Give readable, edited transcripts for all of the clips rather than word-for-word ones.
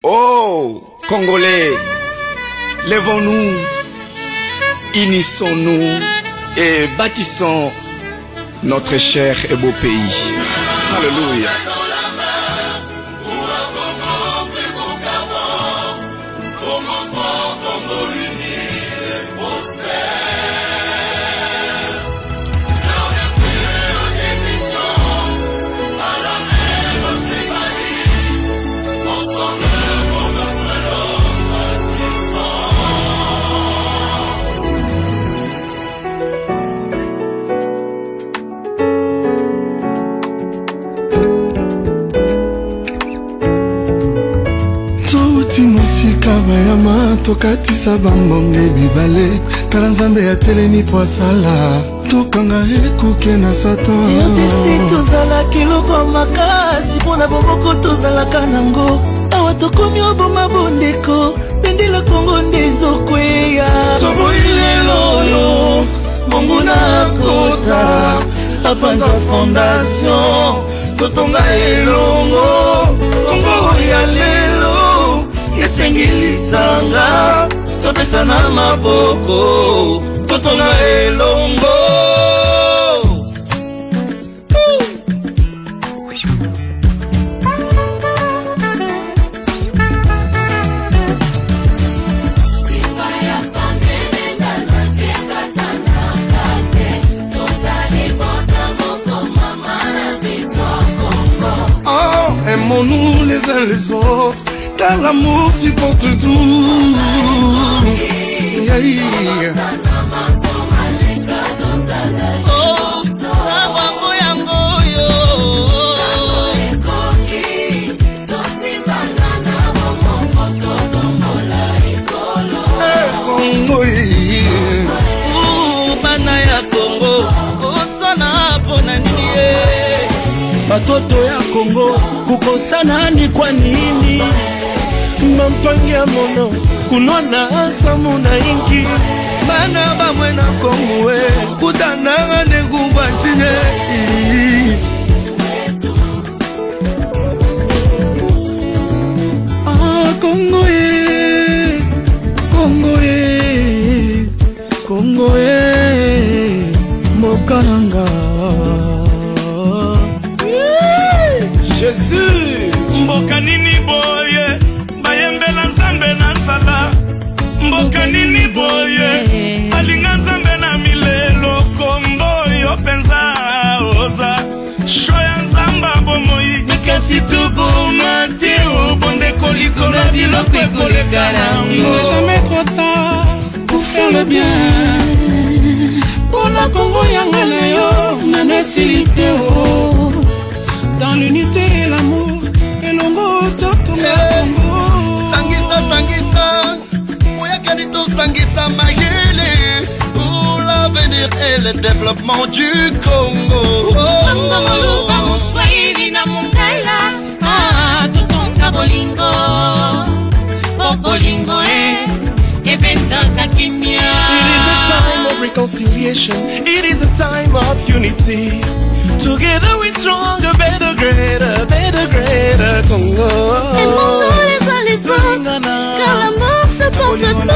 Oh, Congolais, lèvons-nous, unissons-nous et bâtissons notre cher et beau pays. Alléluia. Kabayama tokatisa bambonge bibale tala nzambe ya telemi po asala tokanga ekuke na satan yopesi tozala kiloko makasi mpona bomoko tozalaka nango awa tokomi oboma bondeko bendela kongo nde ezokweya toboyilelo oyo monguna kota apanza fondation totonga elongo kongo ya lelo esengilisanga topesa na maboko totonga elongo Oh, aimons-nous les uns les autres car l'amour supporte tout. Yeah, yeah. bana ya Kongo kosana pona nini batoto ya Kongo kukosana ni kwa nini mampangi ya mono kunona samu na ingi bana bamwe na Kongo kutananga nengumba chine Kongo Kongo Kongo mokaranga Jésus mboka nini boye bayembela nzambe na nsala mboka nini boye alinga nzambe na milelo kombo yo penza oza shoya nzamba bomoi kasi tubomati obonde kolikolo biloko ekolekala il n'est jamais trop tard pour faire le bien pour la Congo yanga na yo na nesilite o dans l'unité et l'amour et l'ongo totonga Congo sangisa sangisa moyakani to sangisa mayele pour l'avenir et le développement du Congo. Congo moluba muswahili na mungala totonga bolingo bolingo ebendaka kimia. It is a time of reconciliation. It is a time of unity. Together we stronger, better, greater Congo. Aimons-nous les uns les autres, car l'amour se porte tout.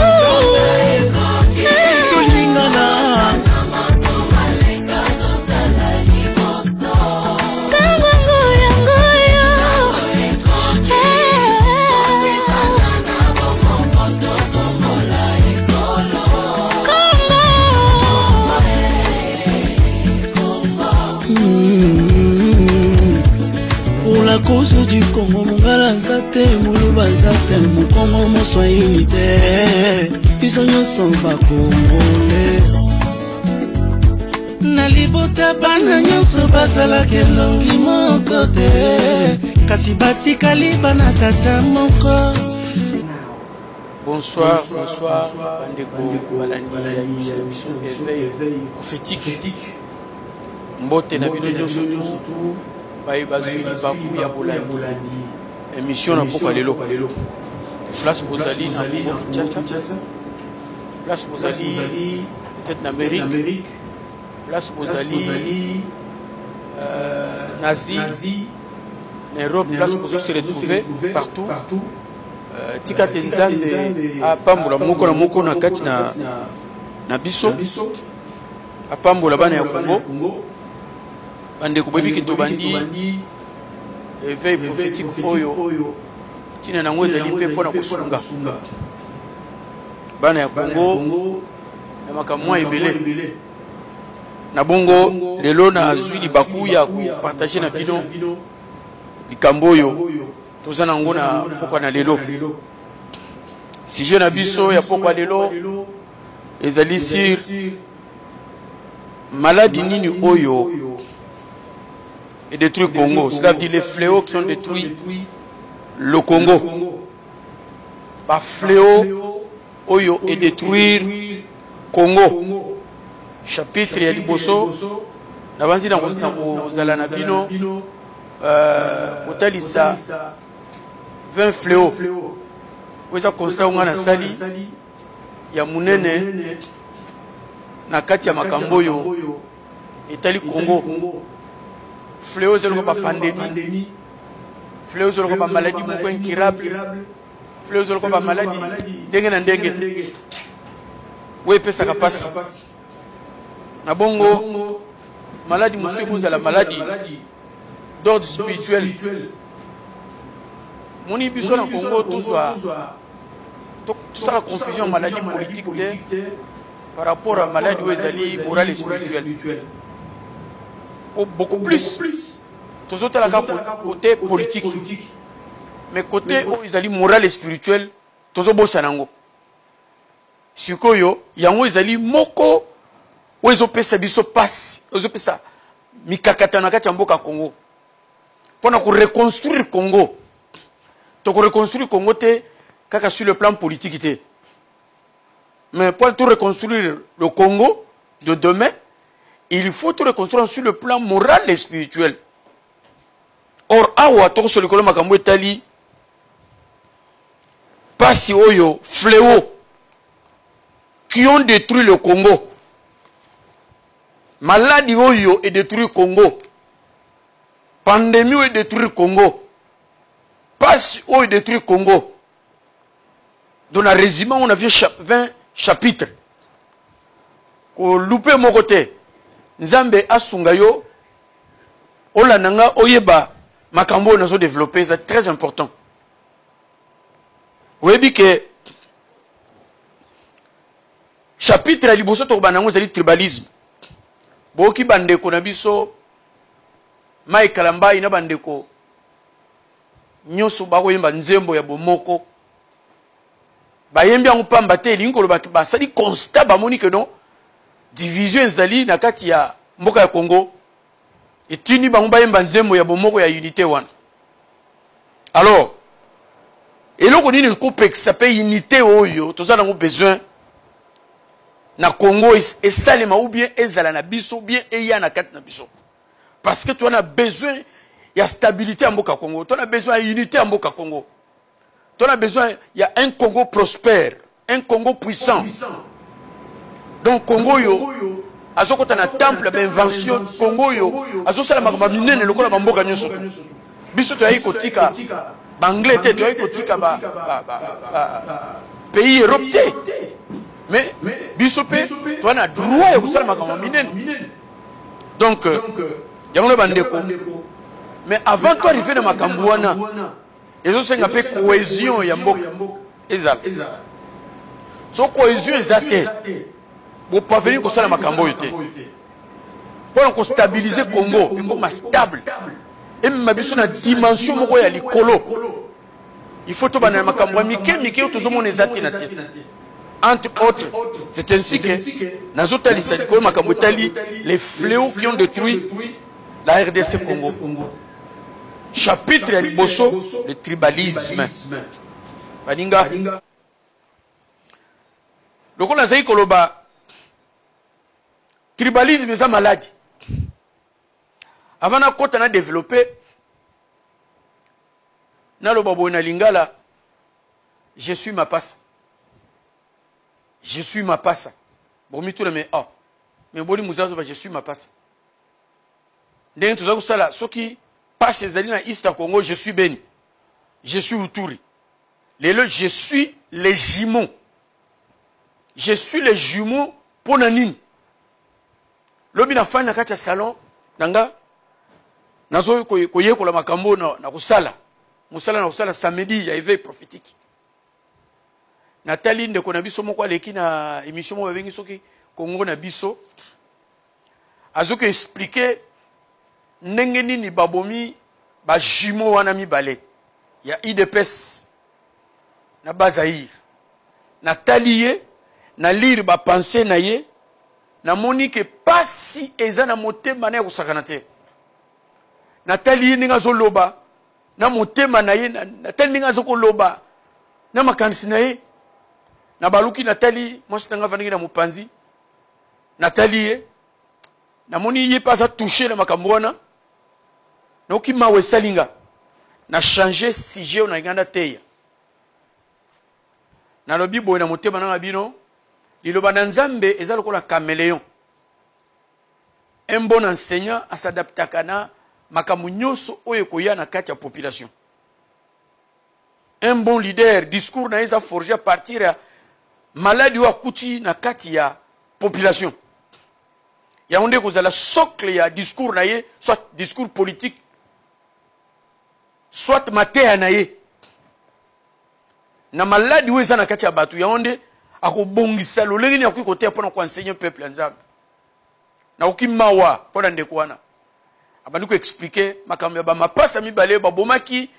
Pour la cause du Congo, mongala zate, muluba zate, mon Congo, mon swahili te. Ils sont pas congolais. Nalibota bana nyonso bazala kelongi moko te. Kasi batikali bana tata moko. Bonsoir, Bandeko, Balani, éveil prophétique. Mbote na bino surtout. Baye bazuli baku ya bolandi. Émission na poka lelo. Place Bozali na Kinshasa. Place Bozali peut-être en Amérique. Place Bozali Nazi. En Europe, place Bozali se retrouver partout. tika te nzambe apambola moko na moko na kati na biso apambola bana ya Congo bande ko bebi kito bandi éveil prophétique oyo tina nango ezali pe pona kosunga bana ya Congo na makamwa ebele na bongo lelo na zwi libaku ya ko partager na bino likambo oyo toza nango na pokwa na lelo sujet na biso ya pokwa lelo ezali sur maladie nini oyo et détruit Congo. Cela veut dire les fléaux qui ont détruit le Congo. Par fléau oyo et détruire Congo. Chapitre ya liboso nabanzi na kozala na bino kotalisa 20 fléaux. Weza constat nga na sali ya munene na kati ya makambo yo etali Congo. Fléau zelo pa pandémie. Fléau zelo pa maladie moko incurable. Fléau zelo pa maladie ndenge na ndenge. We pesa kapasi. Na bongo maladie monsieur vous la maladie d'ordre spirituel. Moni biso na Congo tout ça la confusion maladie politique par rapport à maladie où ezali morale et spirituelle. Beaucoup plus. Tous autres la côté politique. Mais côté où ils allaient moral et spirituel, tous autres bossa nango. Sikoyo, yango ils allaient moko, où ils ont pesa biso passe, ils ont pesa mikakata na kati ya mboka Congo. Pour nous reconstruire Congo. To reconstruire Congo te kaka sur le plan politique te. Mais pour tout reconstruire le Congo de demain, il faut tout reconstruire sur le plan moral et spirituel. Or, awa to sur le colon makambo etali pasi oyo fléau qui ont détruit le Congo. Maladie oyo et détruit le Congo. Pandémie oyo détruit le Congo. Pasi oyo détruit le Congo. Dans le résumé, on a vu 20 chapitres. Ko loupé mon côté. Nzambe asunga yo olananga oyeba makambo nazo développer, c'est très important. Vous voyez que chapitre ya liboso to banango zali tribalisme. Boki bandeko na biso mai kalamba ina bandeko nyoso bako yemba nzembo ya bomoko bayembi yango pamba te linkolo ba sali constat ba moni que non division ezali na kati ya mboka ya Congo etini bango bayemba nzembo ya bomoko ya unité wana. Alors eloko nini ko pekisa pe unité oyo tozala ngo besoin na Congo esalema ou bien ezala na biso bien eya na kati na biso, parce que tu as besoin ya stabilité en mboka Congo, tu as besoin ya unité en mboka Congo, tu as besoin ya un Congo prospère, un Congo puissant. Donc Congo yo azokota na temple d'invention Congo yo azosala makambo minene lokola bamboka nyoso biso to yayi kotika banglais te to yayi kotika ba pays européen, mais biso pe to na droit ya kosala makambo minene. Donc yango bandeko, mais avant to arriver na makambo wana ezosenga pe cohésion ya mboka ezala. So cohésion ezate pour parvenir à la makambo yote. Pour stabiliser le Congo, il faut stable. Et même si on a dimension moko ya likolo, il faut tout bana makambo mike tout le monde ezati na tie. Entre autres, c'est ainsi que nazota lisali ko makambo tali les fléaux qui ont détruit la RDC Congo. Chapitre ya liboso, le tribalisme. Baninga. Loko nazai koloba tribalisme est maladie. Avant qu'on a développé, lingala, je suis ma passe. Je suis ma passe. Bon, mi tout le mais mais bon, je suis ma passe. Dès que ça, ceux qui passent les alliés dans l'East Congo, je suis béni. Je suis Uturi. Lelo, je suis les jumeaux. Je suis les jumeaux pour Nanine. Lobi na fin na kati ya salon, nanga, nazo koye kola makambo na kusala. Musala na kusala samedi ya éveil prophétique. Nathalie ndeko na biso moko aleki na émission mo babengi soki Kongo na biso. Azoke expliquer ndenge nini babomi ba jumeaux wana mibale. Ya IDPS na Bazaïr. Nathalie na lire ba pensée na ye na moni ke pasi eza na motema na kusakana te. Nathalie ninga zo loba na motema na ye Nathalie ninga zo ko loba na makanisi na ye na baluki Nathalie moi sitanga vangi na mupanzi Nathalie na moni ye pas a touché na makambo wana na okima wesalinga na changer sujet na nganda teya na lobi boye na motema na bino liloba na Nzambe eza lokola caméléon. Un bon enseignant a s'adapter na makambo nyonso oyo koya na kati ya population. Un bon leader discours na eza forgé à partir ya maladi wa kuti na kati ya population. Ya onde kozala socle ya discours na ye, soit discours politique, soit matea na ye. Na maladi weza na kati ya batu ya onde akobongisa lolenge ni akoki kotea pona ko enseigner peuple ya Nzambe. Na okimawa pona ndeko wana. Abandi ko expliquer makambo ya ba mapasa mibale ba bomaki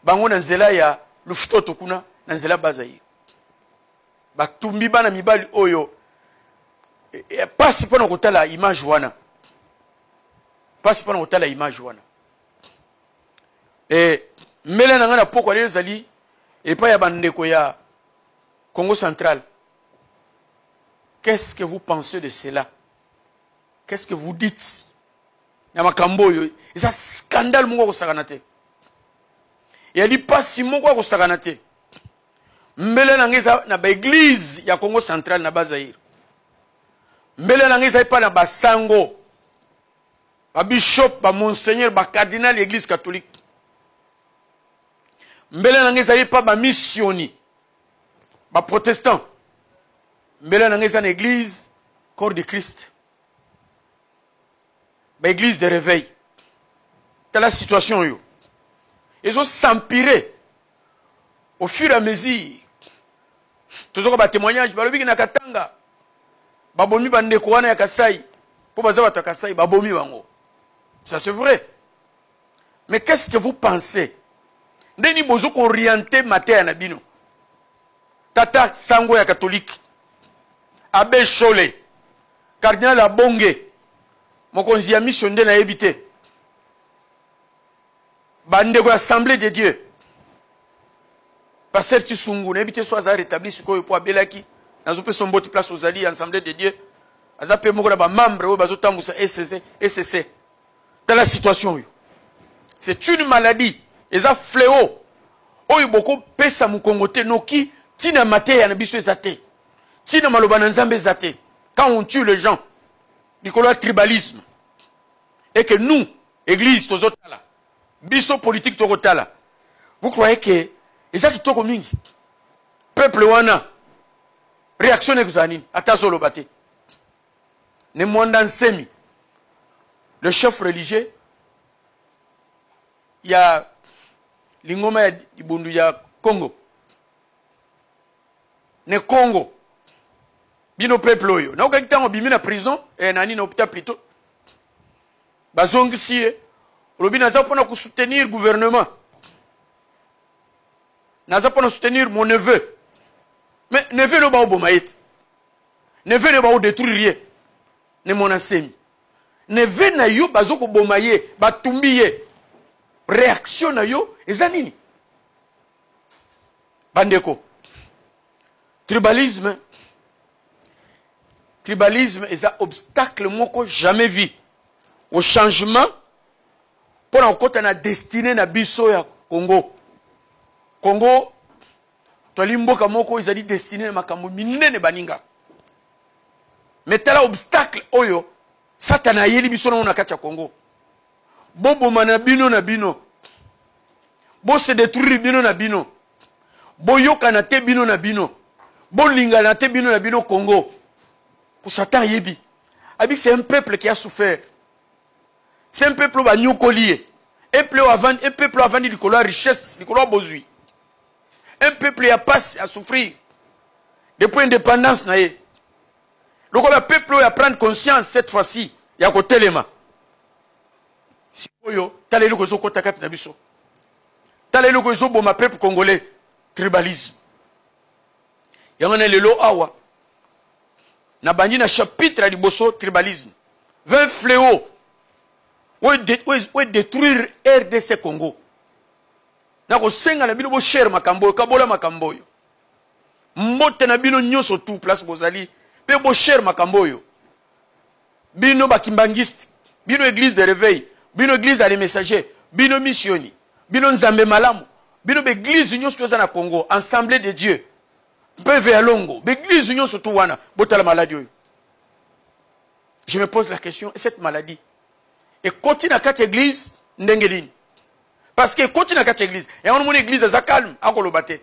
bango na nzela ya lufutoto kuna na nzela Bazaïr. Batumbi bana mibali oyo pasi pona kotala image wana. Pasi pona kotala image wana. Mele na ngana poko ale zali et pas ya bandeko ya Congo central. Qu'est-ce que vous pensez de cela? Qu'est-ce que vous dites? Na makambo yo, eza scandale mungo ko sakanate. Ya di pasi mungo ko sakanate. Mbele na ngeza na ba église ya Congo central na Bazaïr. Mbele na ngeza pa na basango. Ba bishop, ba monseigneur, ba cardinal l'église catholique. Mbele na ngeza pa ba missioni. Ba protestant. Mbele na ngeza na église corps de Christ. Ba église de réveil. C'est la situation yo. Ils ont s'empirer au fur et à mesure. Toujours ba témoignage balobi na Katanga. Ba bomi bandeko wana ya Kasai. Po baza ba Kasai ba bomi bango. Ça c'est vrai. Mais qu'est-ce que vous pensez? Ndeni bozo ko orienter matin na bino. Tata sango ya catholique. Abbé Cholet. Cardinal Abonge. Mokonzi ya mission nde na yebite. Bandeko assemblée de Dieu. Pasteur Tisungu na yebite so aza rétabli sikoyo po abelaki. Nazo pe son boti place aux alliés assemblée de Dieu. Aza pe moko na ba membre o bazo tambusa SCC. Dans la situation yo. C'est une maladie. Eza fléau. Oyo boko pesa mukongote noki tina mateya na biso ezate. Tina maloba na Nzambe ezate. Quand on tue les gens, Nicolas tribalisme. Et que nous, église, tozotala, biso politique tozotala, vous croyez que eza kitoko mingi? Peuple wana, réaction exanine, atazolo bate. Ne mwanda nsemi, le chef religieux, il y a l'ingoma ya Ibundu ya Congo. Ne Congo. Bino peuple oyo. Na okakita ngobimi na prison, nani na hôpital plutôt. Bazongisi lobi naza pona ko soutenir gouvernement. Naza pona soutenir mon neveu. Mais neveu no ba obomaït. Neveu ne ba o détruire. Ne mon ensemi. Neveu na yo bazoko bomaye, batumbiye. Réaction na yo ezanini. Bandeko. Tribalisme est un obstacle moko jamais vu au changement pour en compte na destinée na biso ya Congo. Congo tolimboka moko ezali destiné na makambo minene baninga. Mais tala obstacle oyo satana yeli biso na kati ya Congo. Bobo mana bino na bino. Bo se détruire bino na bino. boyokana te bino na bino, bolingana te bino na bino Congo. Pour Satan yebi. Abi c'est un peuple qui a souffert. C'est un peuple qui a nyokolié. Un peuple avant de la richesse, de la bozui. Un peuple qui a passé à souffrir. Depuis l'indépendance, donc le peuple qui a prendre conscience cette fois-ci, il y a côté les mains. Si vous avez le côté de la biso, t'allez le côté de peuple congolais, tribalisme. Il y a un élément awa. Na bandi na chapitre à liboso tribalisme. 20 fléaux. Où détruire RDC Congo. Na ko senga na bino bo cher makambo, kabola makambo yo. Mbote na bino nyoso tout place bozali, pe bo cher makambo yo. Bino bakimbangiste, bino église de réveil, bino église à les messagers, bino missioni, bino nzambe malamu, bino église nyoso toza na Congo, assemblée de Dieu. Peu à longo, l'église union surtout wana, bota la maladie. Je me pose la question, cette maladie, et continue à quatre églises, n'engelin. Parce que continue à quatre églises, et on a une église à calme, à Kolobate. Et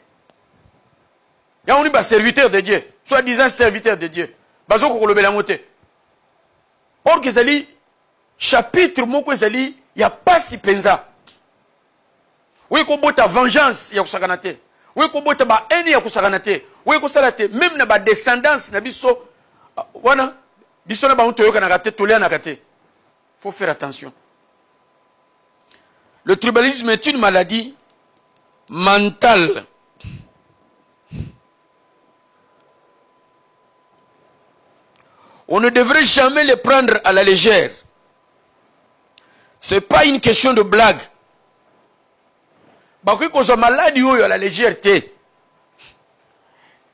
on a un serviteur de Dieu, soi-disant serviteur de Dieu. Bazo Kolobé la montée. Or que zali, chapitre moko zali, il n'y a pas si penza. Oui, qu'on bota vengeance, il y a kusaganate. Oui, qu'on bota ba eni ya kusaganate. Oui, qu'on salate, même na ba descendance, na biso, wana, biso na ba unto yoka na kate, tolea na kate. Faut faire attention. Le tribalisme est une maladie mentale. On ne devrait jamais les prendre à la légère. Ce n'est pas une question de blague. Parce que quand on maladie à la légèreté,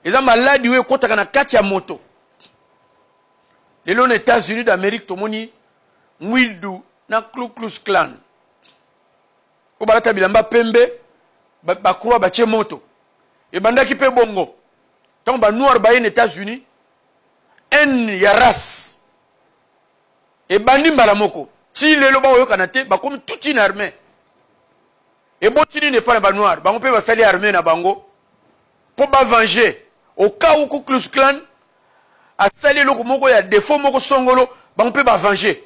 ils ont maladie quand on a 4 moto. Les aux États-Unis d'Amérique, tout le monde Mwildu, na Ku Klux Klan. Au balata bilamba pembe, bakroa bache moto. Et banda qui peut bongo. Tant ba noir ba aux États-Unis, en ya race. Et bandi mbalamoko. Si les loba oyo kanate, ba comme toute une armée. Et bon tini n'est pas ba noir, ba on peut ba sali armée na bango pour ba venger. Au cas où Ku Klux Klan a sali loko moko ya défaut moko songolo, ba on peut ba venger.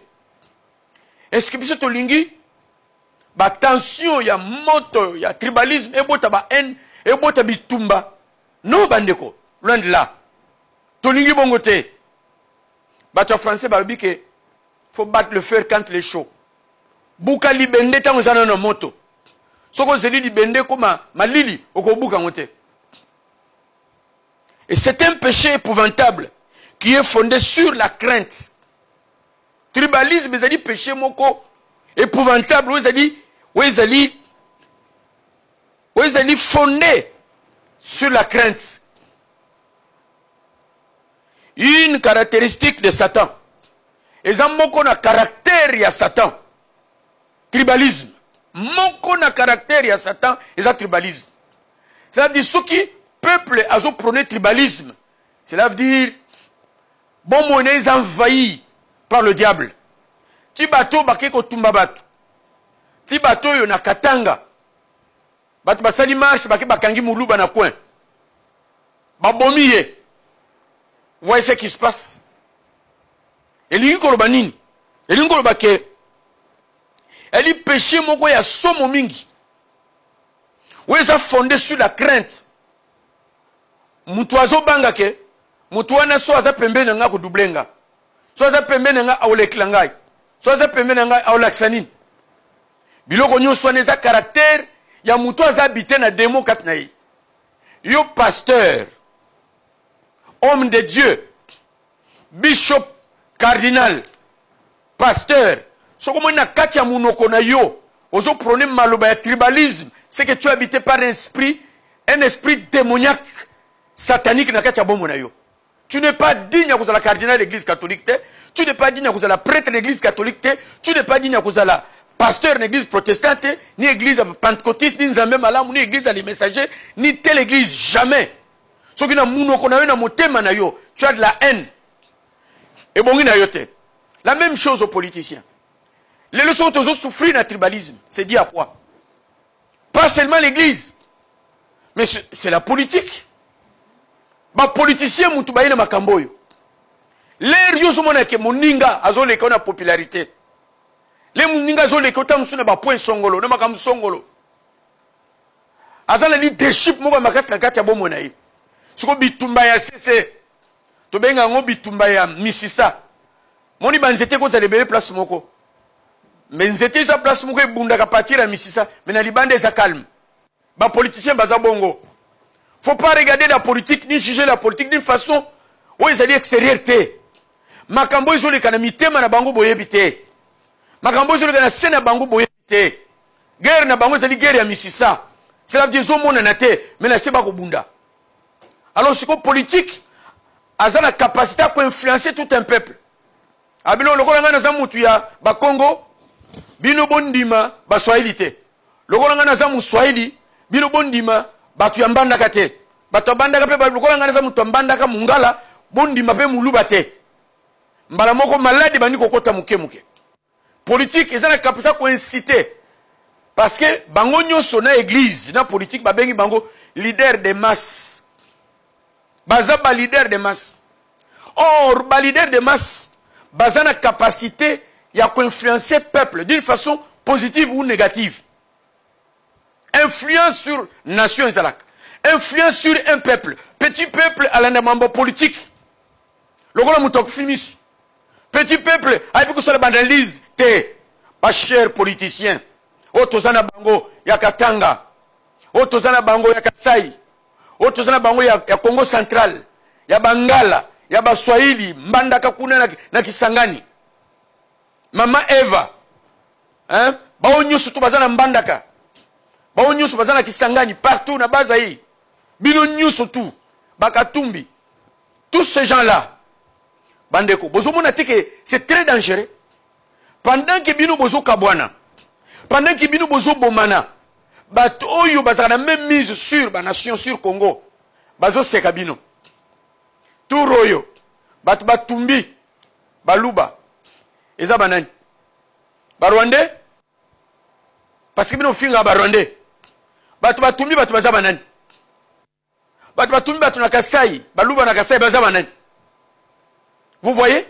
Est-ce que biso to lingi ba tension ya moto ya tribalisme et bota ba haine et bota bitumba. Non bandeko, loin de là. To lingi bongote. Bato français ba bi que faut battre le fer quand il est chaud. Buka libende tango zana na moto. Soko zeli libende koma malili okobuka ngote. Et c'est un péché épouvantable qui est fondé sur la crainte. Tribalisme, ils ont dit péché moko épouvantable, ils ont dit fondé sur la crainte. Une caractéristique de Satan. Ils ont moko na caractère ya Satan. Tribalisme. Moko na caractère ya Satan, ils ont tribalisme. Cela veut dire ceux qui peuple a prôné tribalisme. Cela veut dire bon monnaie ils ont envahi par le diable. Ti bateau bakeko tumba bato. Ti bateau yo na katanga. Bato basali marche bakangi muluba na coin. Babomiye. Vous voyez ce qui se passe. Et lui koloba nini? Et lui koloba ke elle dit péché moko ya somo mingi. Où ils ont fondé sur la crainte. Mutu azo banga ke mutu wana so aza pembeni nga ko dublenga. So aza pembeni nga awolekila ngai. So aza pembeni nga awolaksanini. Biloko nyonso wana eza caractère ya mutu aza habité na démon kati na ye. Yo pasteur, homme de Dieu, bishop, cardinal, pasteur, so comme na kati ya munoko na yo, ozo prôner maloba ya tribalisme, c'est que tu es habité par un esprit démoniaque, satanique na kati ya bombo na yo. Tu n'es pas digne à cause de la cardinal de l'église catholique, tu n'es pas digne à cause de la prêtre de l'église catholique, tu n'es pas digne à cause de la pasteur de l'église protestante, ni église pentecôtiste, ni nzambe malamu, ni église des messagers, ni telle église, jamais. So kina munoko na yo na motema na yo, tu as de la haine. Et bon, la même chose aux politiciens. Les leçons ont souffert d'un tribalisme. C'est dit à quoi? Pas seulement l'église. Mais c'est la politique. Ba politicien mutu ba ina makambo yo. L'air yo somona ke moninga azole ko na popularité. Les moninga azole ko tam suna ba point songolo, na makam songolo. Azala ni deship mo ba makasi na kati ya bomo na yi. Siko bitumba ya CC. To benga ngo bitumba ya misisa. Moni banzete ko za lebele place moko. Mais nzete za place moko e bunda ka partir ya misisa, mais na libande za calme. Ba politicien baza bongo. Faut pas regarder la politique ni juger la politique d'une façon où ils allaient extérieur té. Makambo ils ont les canamités na bango boyebité. Makambo ils ont les canamités na bango boyebité. Guerre na bango zali guerre ya misisa. C'est la vision mon naté, mais na seba ko bunda. Alors c'est quoi politique a la capacité à influencer tout un peuple. Abino lokola ngana za mutu ya ba Congo, bino bondima ba Swahili té. Lokola ngana za mu Swahili, bino bondima batu ya mbandaka te. Batu ya mbandaka pe lokola ngana za mutu ya mbandaka mungala, bondima pe muluba te. Mbala moko malade bani kokota muke muke. Politique eza na capacité ko inciter. Parce que bango nyonso na église, na politique babengi bango leader de masse. Baza ba leader de masse. Or ba leader de masse baza na capacité ya ko influencer peuple d'une façon positive ou négative. Influence sur nation ezalaka. Influence sur un peuple. Petit peuple à l'endamambo politique. Lokola mutok finis. Petit peuple a pu la banalise te. Pas cher politicien. Otozana bango ya Katanga. Otozana bango ya Kasai. Otozana bango ya Congo Central. Ya Bangala. Ya Baswahili. Mbandaka kuna na Kisangani. Mama Eva. Hein? Bao nyusu tu bazana mbandaka. Bao nyusu bazana Kisangani. Partout na baza hii. Bino nyusu tu. Bakatumbi. Tous ces gens-là. Bandeko. Bozo mona teke. C'est très dangereux. Pendant que bino bozo kabwana. Pendant que bino bozo bomana. Bato oyo bazana même mise sur ba nation sur Congo. Bazo seka bino. Tout royo. Bato batumbi. Baluba. Eza banani. Barwande. Parce que bino finga barwande. Bato batumbi bato baza banani. Bato batumbi bato na Kasai. Baluba na Kasai baza banani. Vous voyez?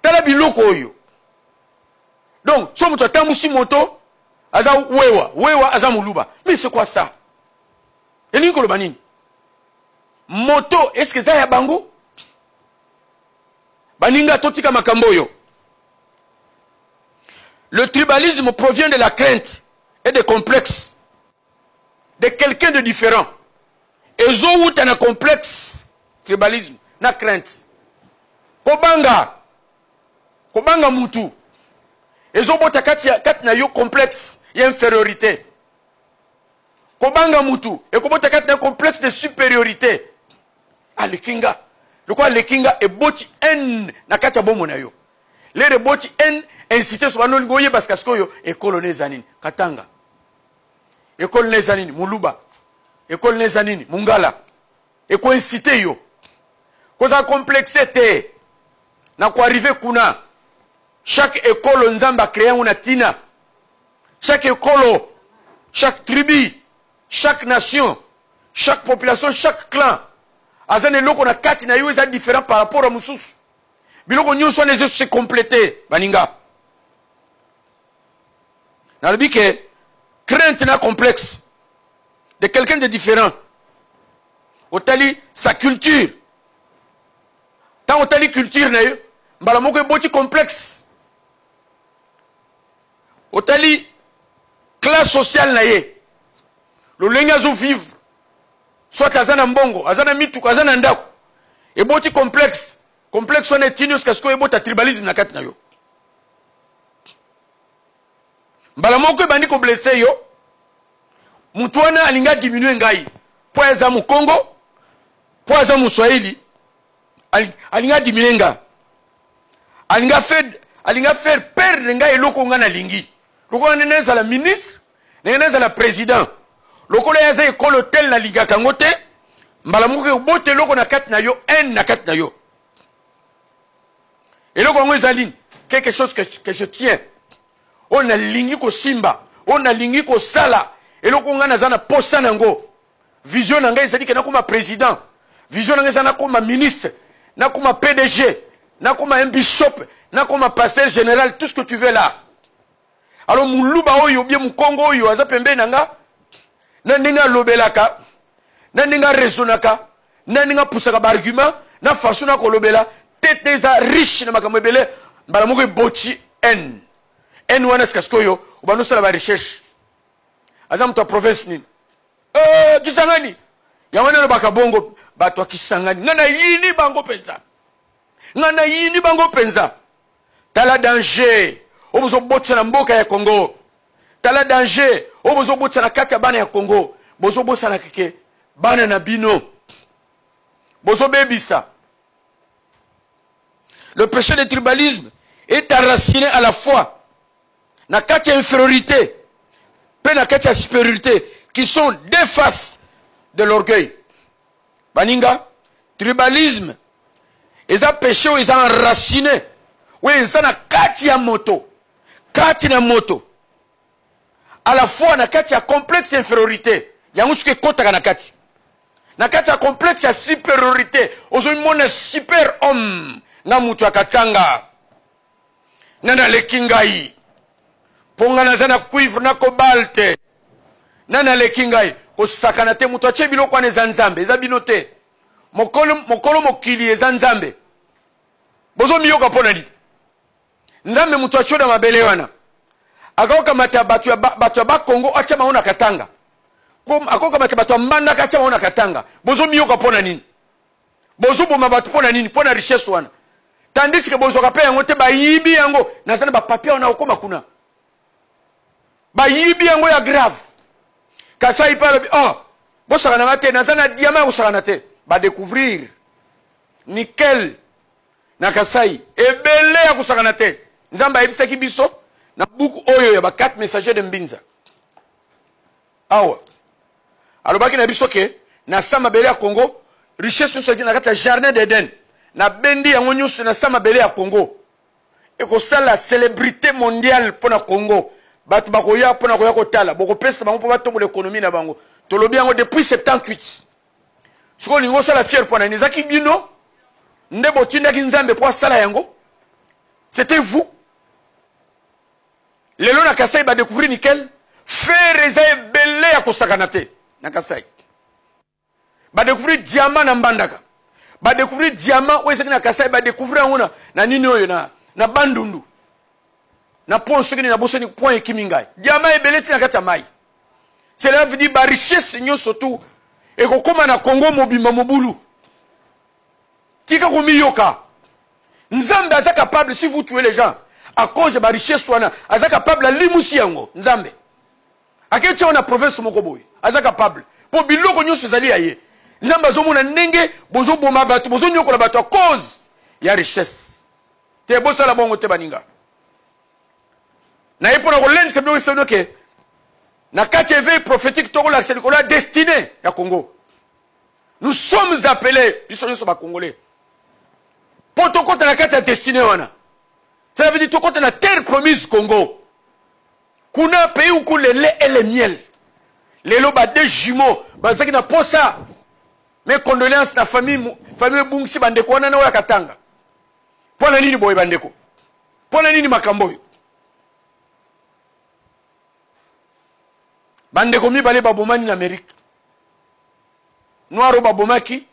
Tala biloko oyo. Donc, si on te tambusi moto, aza wewa aza muluba. Mais c'est quoi ça? Et l'inko le banine. Moto, est-ce que ça y a bango? Baninga totika makamboyo. Le tribalisme provient de la crainte et des complexes de quelqu'un de différent. Et zo ou t'as un complexe, tribalisme, na crainte. Kobanga mutu. Et zo bota kati na yo complexe, y a infériorité. Kobanga mutu. Et kobota kati na complexe de supériorité. Ah, le kinga. Le quoi le kinga est boti en na kati ya bomo na yo. Le boti en incité so banon goye parce que yo école nezanini Katanga. École nezanini Muluba. École nezanini Mungala. Et ko incité yo. Koza complexité. Na ko arriver kuna. Chaque école nzamba créé une tina. Chaque école, chaque tribu, chaque nation, chaque population, chaque clan. Azane loko na kati na yo eza différent par rapport à mususu. Biloko nyonso ne se compléter baninga. Na lobi que crainte na complexe de quelqu'un de différent. Otali sa culture. Tant otali culture na yo, mbala moko eboti complexe. Otali classe sociale na ye. Le lenga zo vivre. Soit azana mbongo, azana mitu, azana ndako. Eboti complexe. Complexe on est tinios kasko ebota tribalisme na kati na yo. Mbala moko bandi ko blessé yo. Mutu wana alinga diminuer ngai. Po aza mu Congo, po aza mu Swahili. Alinga diminuer nga. Alinga faire perdre ngai eloko nga na lingi. Loko neza la ministre, neza la président. Loko ya za ekolo tel na liga kangote, mbala muke bote loko na kati na yo, en na kati na yo. Et loko ngo ezali quelque chose que je tiens. On a lingi ko simba, on a lingi ko sala, et loko nga na za na posa nango. vision na ngai ezali ke nakoma président, vision na ngai ezali nakoma ministre, nakoma PDG, nakoma un bishop, nakoma pasteur général, tout ce que tu veux là. Alors muluba oyo bien mukongo oyo aza pembe nanga na ninga lobelaka na ninga resonaka na ninga pusaka ba argument na façon na kolobela tete za riche na makambo ebele mbala moko boti n wana skaskoyo ubano sala ba recherche aza mtu province nini Kisangani ya wana baka bongo bato Kisangani ngana yini bango penza ngana yini bango penza tala danger obuzo botsa na mboka ya Congo tala danger obuzo botsa na kati ya bana ya Congo bozo botsa na keke bana na bino bozo bebisa. Le péché de tribalisme est enraciné à la fois na kati ya infériorité pe na kati ya supériorité qui sont deux faces de l'orgueil. Baninga tribalisme eza péché ou eza enraciné ou eza na kati ya moto kati na moto à la fois na kati ya complexe infériorité yango suke kotaka na kati ya complexe ya supériorité ozo mona super homme nga mutu akatanga nana lekingai ponga na zana cuivre na cobalt nana lekingai ko sakana te mutu ache biloko ane za nzambe eza bino te mokolo mokili eza nzambe bozo miyoka pona di nzambe mutu achoda mabele wana akoka mata batu ya ba Congo acha maona katanga kom akoka mata batu mbanda acha maona katanga bozo miyoka pona nini bozo boma batu pona nini pona richesse wana tandis que bozo kapé yango te ba yibi yango na sana ba papier wana okoma kuna ba yibi yango ya grave kasa ipala bosaka na mate na sana diamant bosaka na te ba découvrir nickel na kasai ebele ya kusaka na te nzamba ebisaki biso na buku oyo ya ba 4 messagers de Mbinza awa alobaki na biso ke na sama bele ya Congo richesse so na kati ya jardin d'Eden na bendi yango nyusu na sama bele ya Congo eko sala célébrité mondiale pona Congo batu bakoya pona koya kotala boko pesa bango po batongo l'économie na bango tolobi yango depuis 78 siko ningo sala fier pona nizaki bino ndebo tindaki nzambe po sala yango c'était vous. Lelo na Kasai ba découvrir nickel fer eza ebele ya kosakana te na Kasai ba découvrir diamant na mbandaka ba découvrir diamant oyo ezaki na Kasai ba découvrir ngona na nini oyo na bandundu na pont soki na bosoni point ekimingai diamant ebele ti na kati ya mai. Cela veut dire ba richesse nyonso tu ekokoma na Congo mobimba mobulu tika komiyoka nzambe aza capable si vous tuez les gens à cause de la richesse wana aza capable la limusi yango nzambe aketia wana province moko boye aza capable po biloko nyonso ezali yaye nzambe azomona ndenge bozoboma bato bozonyokola bato à cause ya richesse te bosala bongo te baninga na ye mpona kolendisa bino biso ke na kati éveil prophétique tokolakisa likolo ya destinée ya Congo. Nous sommes appelés biso nyonso bakongolais po tokota na kati ya destinée wana. Ça veut dire que tu as la terre promise Congo. Kuna pays où le lait et le miel. Les loba deux jumeaux. Banza qui n'a pas ça. Mes condoléances na famille Bungsi bandeko wana na wa katanga. Pona nini boy bandeko? Pona nini makamboy? Bandeko mi bale babomani na Amérique. Noiro babomaki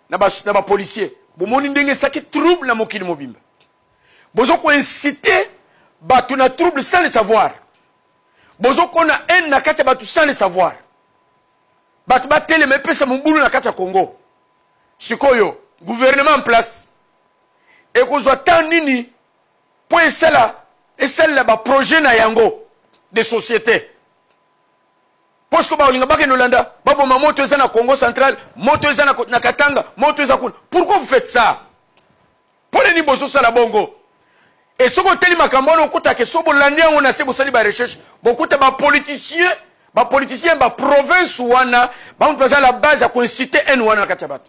na ba policier. Bomoni ndenge saki trouble na mokili mobimba. Bozo ko inciter batu na trouble sans le savoir. Bozo ko na haine na kati batu sans le savoir. Batu batele me pesa mbulu na kati ya Congo. Sikoyo gouvernement en place. Et ko zo nini po esala ba projet na yango de société. Parce que ba olinga ba kenolanda babo moto eza na Congo central, moto eza na Katanga, moto eza kuna. Pourquoi vous faites ça? Pour les bozo sala bongo. Et ce que tu as dit, que si on a fait des recherches, beaucoup de politiciens, ba province wana, ba on la base à conciter un wana katabat.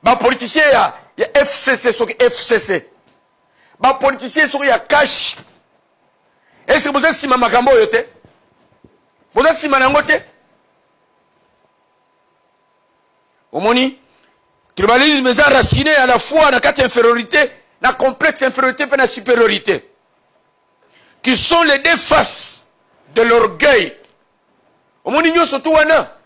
Ba politiciens ya FCC sur FCC. Ba politiciens sur ya cash. Est-ce que vous avez sima makambo yote? Vous avez sima nangote? Omoni, tribalisme est raciné à la fois dans quatre infériorités, dans la complexe infériorité et la supériorité, qui sont les deux faces de l'orgueil. Omoni nyo sotu wana,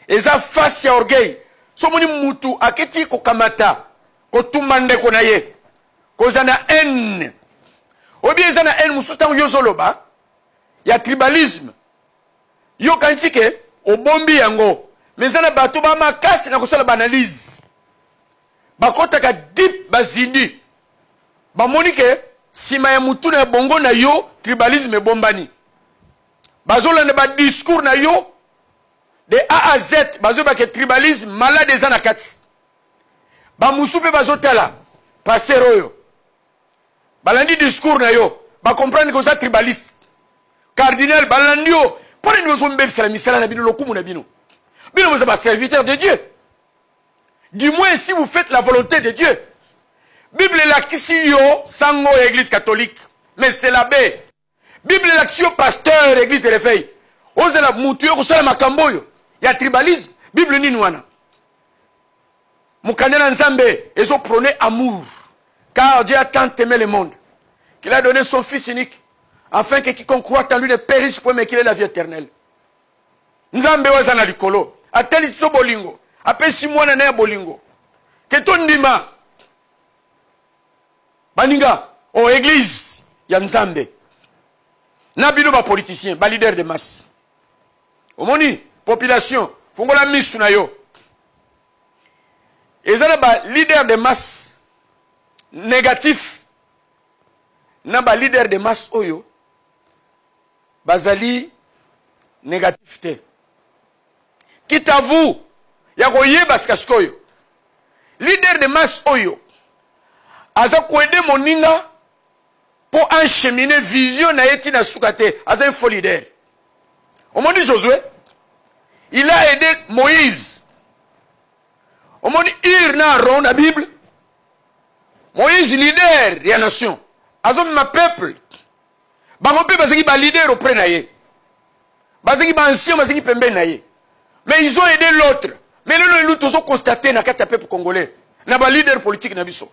eza face ya orgueil. Somoni mutu aketi kokamata, kotumande konaye, kozana haine. Obi ezana haine musustangu yozoloba, ya tribalisme. Yo kanchike, obombi yango. Mezana bato ba makasi na kosala banalize. Bakota ka dip bazindi. Ba monike, sima ya mutu na bongo na yo, tribalisme bombani. Bazola ne ba discours na yo, de A à Z, bazo ba ke tribalisme malade ezana kati. Ba musupe bazo tala, pasteur oyo. Balandi discours na yo, ba comprendre que ça tribaliste. Cardinal balandi yo, pour nous sommes bébés la misala na bino lokumu na bino. Bino vous êtes serviteur de Dieu. Du moins si vous faites la volonté de Dieu. Bible la kisi yo sango église catholique, mais c'est l'abbé. Bible la kisi yo pasteur église de réveil. Oze la mutu yo kusala makambo yo. Ya tribalisme, Bible nini wana. Mukandela nzambe ezo prôner amour. Car Dieu a tant aimé le monde qu'il a donné son fils unique afin que quiconque croit en lui ne périsse point mais qu'il ait la vie éternelle. Nzambe wazana likolo. Ateli so bolingo. Apesi mwana na bolingo. Keto ndima. Baninga o église ya Nzambe. Na bino ba politicien, ba leader de masse. Omoni population, fongola misu na yo. Ezana ba leader de masse négatif. Na ba leader de masse oyo. Bazali négatif te. Quitte à vous, yako yeba skashkoyo. Leader de masse oyo. Aza kwede moninga pour encheminer vision na yeti na sukate. Aza un faux leader. Au moment de Josué, il a aidé Moïse. Au moment de na ron la Bible. Moïse leader de la nation. Aza ma peuple. Bango pe bazaki ba leader auprès na ye. Bazaki ba ancien, bazaki pembe na ye. Mais ils ont aidé l'autre. Mais nous tous constaté na katia peuple congolais. Na ba leader politique na biso.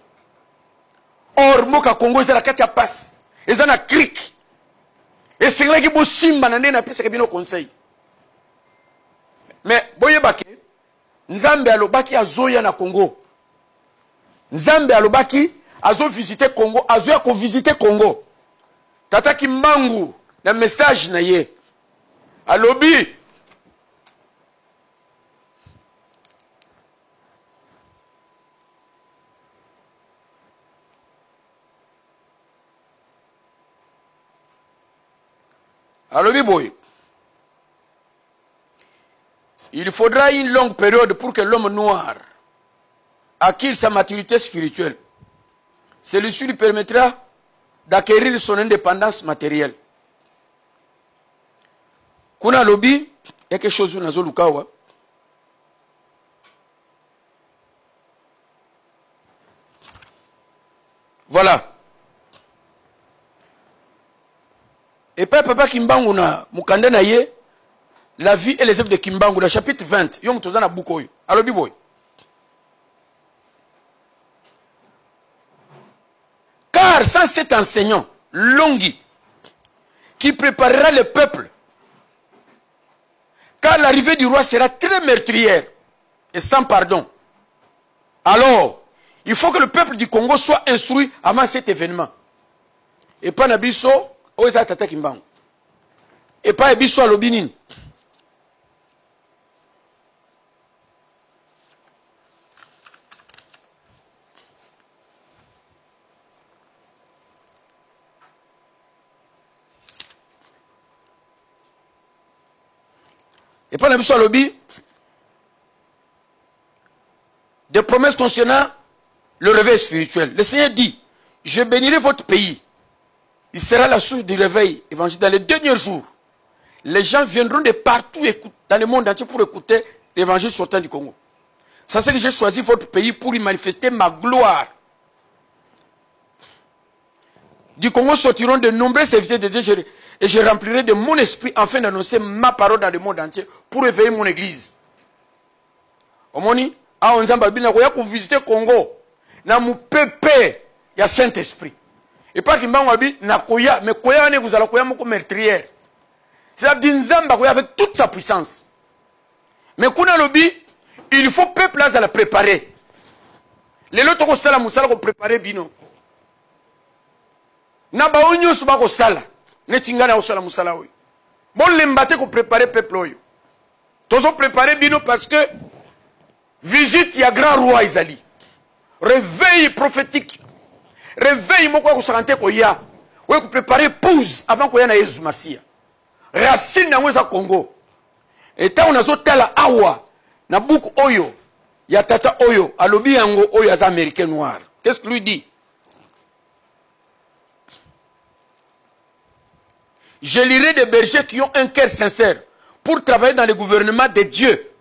Or moka Congo ezala katia passe. Ezana cric. Et c'est là qui bo simba na na pesa kabino conseil. Mais boye baki Nzambe alobaki azoya na Congo. Nzambe alobaki azo visiter Congo, azoya ko visiter Congo. Tata Kimbangu na message na ye. Alobi Alobi boy. Il faudra une longue période pour que l'homme noir acquiert sa maturité spirituelle. Celui-ci lui permettra d'acquérir son indépendance matérielle. Kuna lobi, il y a quelque chose dans Zolukawa. Voilà. Et papa Kimbangu na mukande na ye, la vie et les œuvres de Kimbangu, dans chapitre 20, yom tozana bukoyo. Alobi boy. Car sans cet enseignant, Longi, qui préparera le peuple, car l'arrivée du roi sera très meurtrière et sans pardon. Alors, il faut que le peuple du Congo soit instruit avant cet événement. Et pas Nabiso, Oeza Tata Kimbangu. Et pas Ebiso Alobinin. Et pas Nabiso Alobi. Des promesses concernant le réveil spirituel. Le Seigneur dit, je bénirai votre pays. Il sera la source du réveil évangélique. Dans les derniers jours, les gens viendront de partout dans le monde entier pour écouter l'évangile sortant du Congo. C'est ça que j'ai choisi votre pays pour y manifester ma gloire. Du Congo sortiront de nombreux serviteurs de Dieu et je remplirai de mon esprit afin d'annoncer ma parole dans le monde entier pour éveiller mon église. omoni awa nzambe bina koya ko visiter Congo na mupepe ya Saint-Esprit et pas kimbango abi na koya mais koya ne kuzala koya moko meurtrière c'est-à-dire nzamba koya avec toute sa puissance mais kuna lobi il faut peuple là la préparer les loto ko sala musala ko préparer bino na ba onyo suba ko sala ne tingana ko sala musala oyo bon lembate ko préparer peuple oyo tozo préparer bino parce que visite ya grand roi Isali réveil prophétique réveil moko ko santé ko ya ouais ko préparer épouse avant ko ya na Yesu Masia racine na ngweza Congo et tant on a zotala awa na buku oyo ya tata oyo alobi yango oyo az américain noir qu'est-ce que lui dit? Je lirai des bergers qui ont un cœur sincère pour travailler dans le gouvernement de Dieu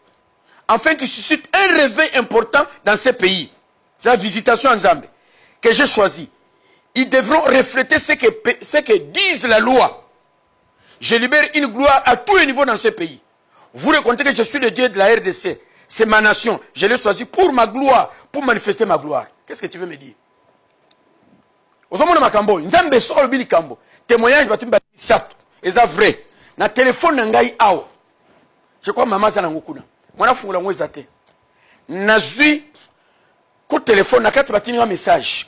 afin qu'il suscite un réveil important dans ces pays. C'est la visitation en Zambie que j'ai choisi. Ils devront refléter ce que disent la loi. Je libère une gloire à tous les niveaux dans ce pays. Vous racontez que je suis le Dieu de la RDC. C'est ma nation. Je l'ai choisi pour ma gloire, pour manifester ma gloire. Qu'est-ce que tu veux me dire? Nzambe solo bili kambo. Témoignage batumba sato. Eza vrai. Na téléphone ngai awa. Je crois maman za ngukuna. Mwana fungula ngweza te. Nazui ko téléphone na kati batini wa message.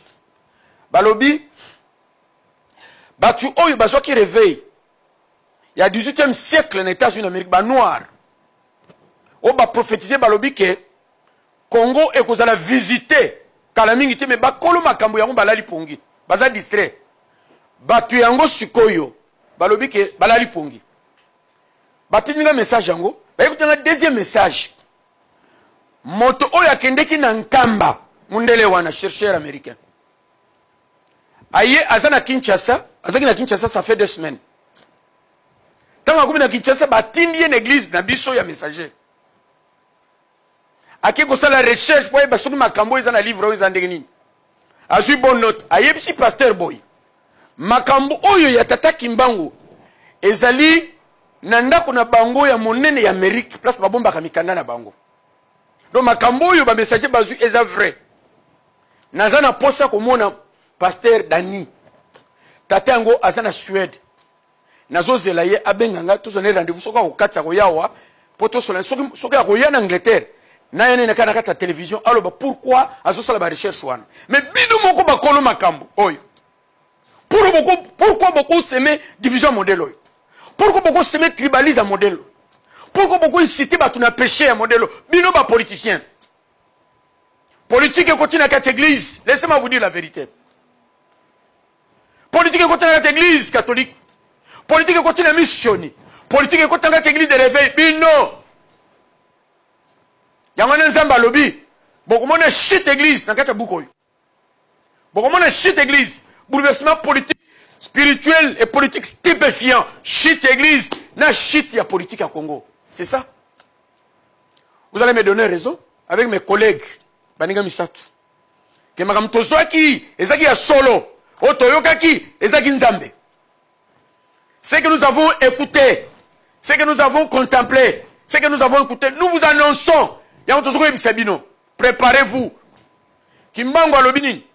Balobi batu oyo bazwa ki réveil. Il y a 18e siècle dans les États-Unis d'Amérique ba noir. On va prophétiser balobi que Congo et kozala visiter kala mingi te me ba kolo makambo yango balali pongi. Baza distrait. Batu yango sikoyo balobi ke balali pongi. Batinga message yango, ba écoutez un deuxième message. Moto oyo akendeki na nkamba mundele wana chercheur américain. Aye azana Kinshasa, azaki na Kinshasa ça fait 2 semaines. Tant akomi na Kinshasa batindi une église na biso ya messager. Ake ko sala recherche pour ba soki makambo ezana livre oyo zandeki nini. Azui bonne note, aye bisi pasteur boy. Makambo oyo ya tata Kimbangu ezali na ndako na bango ya monene ya Amérique place babomba kamikanda na bango. Donc makambo oyo ba messager bazui eza vrai. Nazana posta komona pasteur Dani. Tata yango azana Suède. Nazo zela ye abenganga to zonner rendez-vous soka ko katsa ko yawa poto sola soka ko ya na Angleterre. Na yene na kana kata télévision aloba pourquoi azo sala ba recherche wana. Mais bino moko ba kolo makambo oyo. Pourquoi beaucoup s'aimer division modèle? Pourquoi beaucoup s'aimer tribalisme modèle? Pourquoi beaucoup inciter à tout péché à modèle? Bino ba politicien. Politique continue à cette église. Laissez-moi vous dire la vérité. Politique continue à cette église catholique. Politique continue à missionner. Politique continue à cette église de réveil. Bino. Yamana nzamba lobby. Beaucoup de shit église dans cette boucoy. Beaucoup de shit église. Bouleversement politique, spirituel et politique stupéfiant. Shit église, na shit ya politique à Congo. C'est ça. Vous allez me donner raison avec mes collègues. Baniga Misato. Que Madame Tozoaki, ezaki ya solo. Otoyokaki, ezaki nzambe. Ce que nous avons écouté, ce que nous avons contemplé, ce que nous avons écouté, nous vous annonçons. Préparez-vous. Kimbango alobini.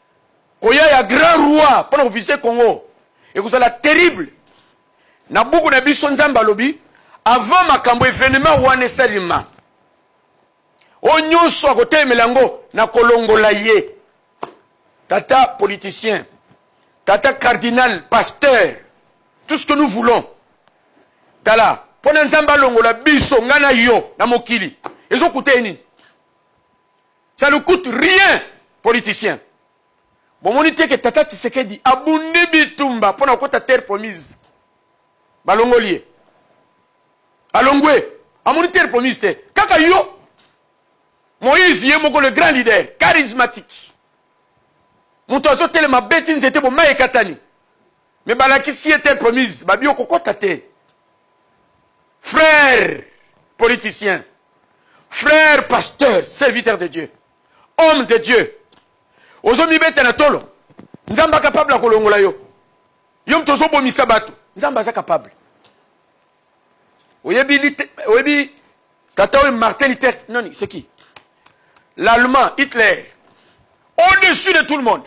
Koya ya grand roi pour visiter Congo. Et vous allez terrible. Na beaucoup na biso nzamba lobi avant makambo événement wana salima. Onyoso a côté melango na kolongola ye. Tata politicien, tata cardinal, pasteur, tout ce que nous voulons. Tala, pona nzamba longola biso ngana yo na mokili. Ils ont coûté ni. Ça ne coûte rien, politicien. Bon, on dit que Tata Tshisekedi abunde bitumba pour na terre promise. Balongolier. Alongwe. Amoni terre promise te. Kaka yo. Moïse yemoko le grand leader, charismatique. Montozo telema betine c'était bon maï katani. Mais balaki si terre promise, babio kokota te. Frère politicien. Frère pasteur, serviteur de Dieu. Homme de Dieu. Ozomi bete na tolo. Nzamba capable kolongola yo. Yom tozo bomisa bato. Nzamba za capable. Oyebi tata o Martin Luther non c'est qui? l'Allemand, Hitler, au-dessus de tout le monde.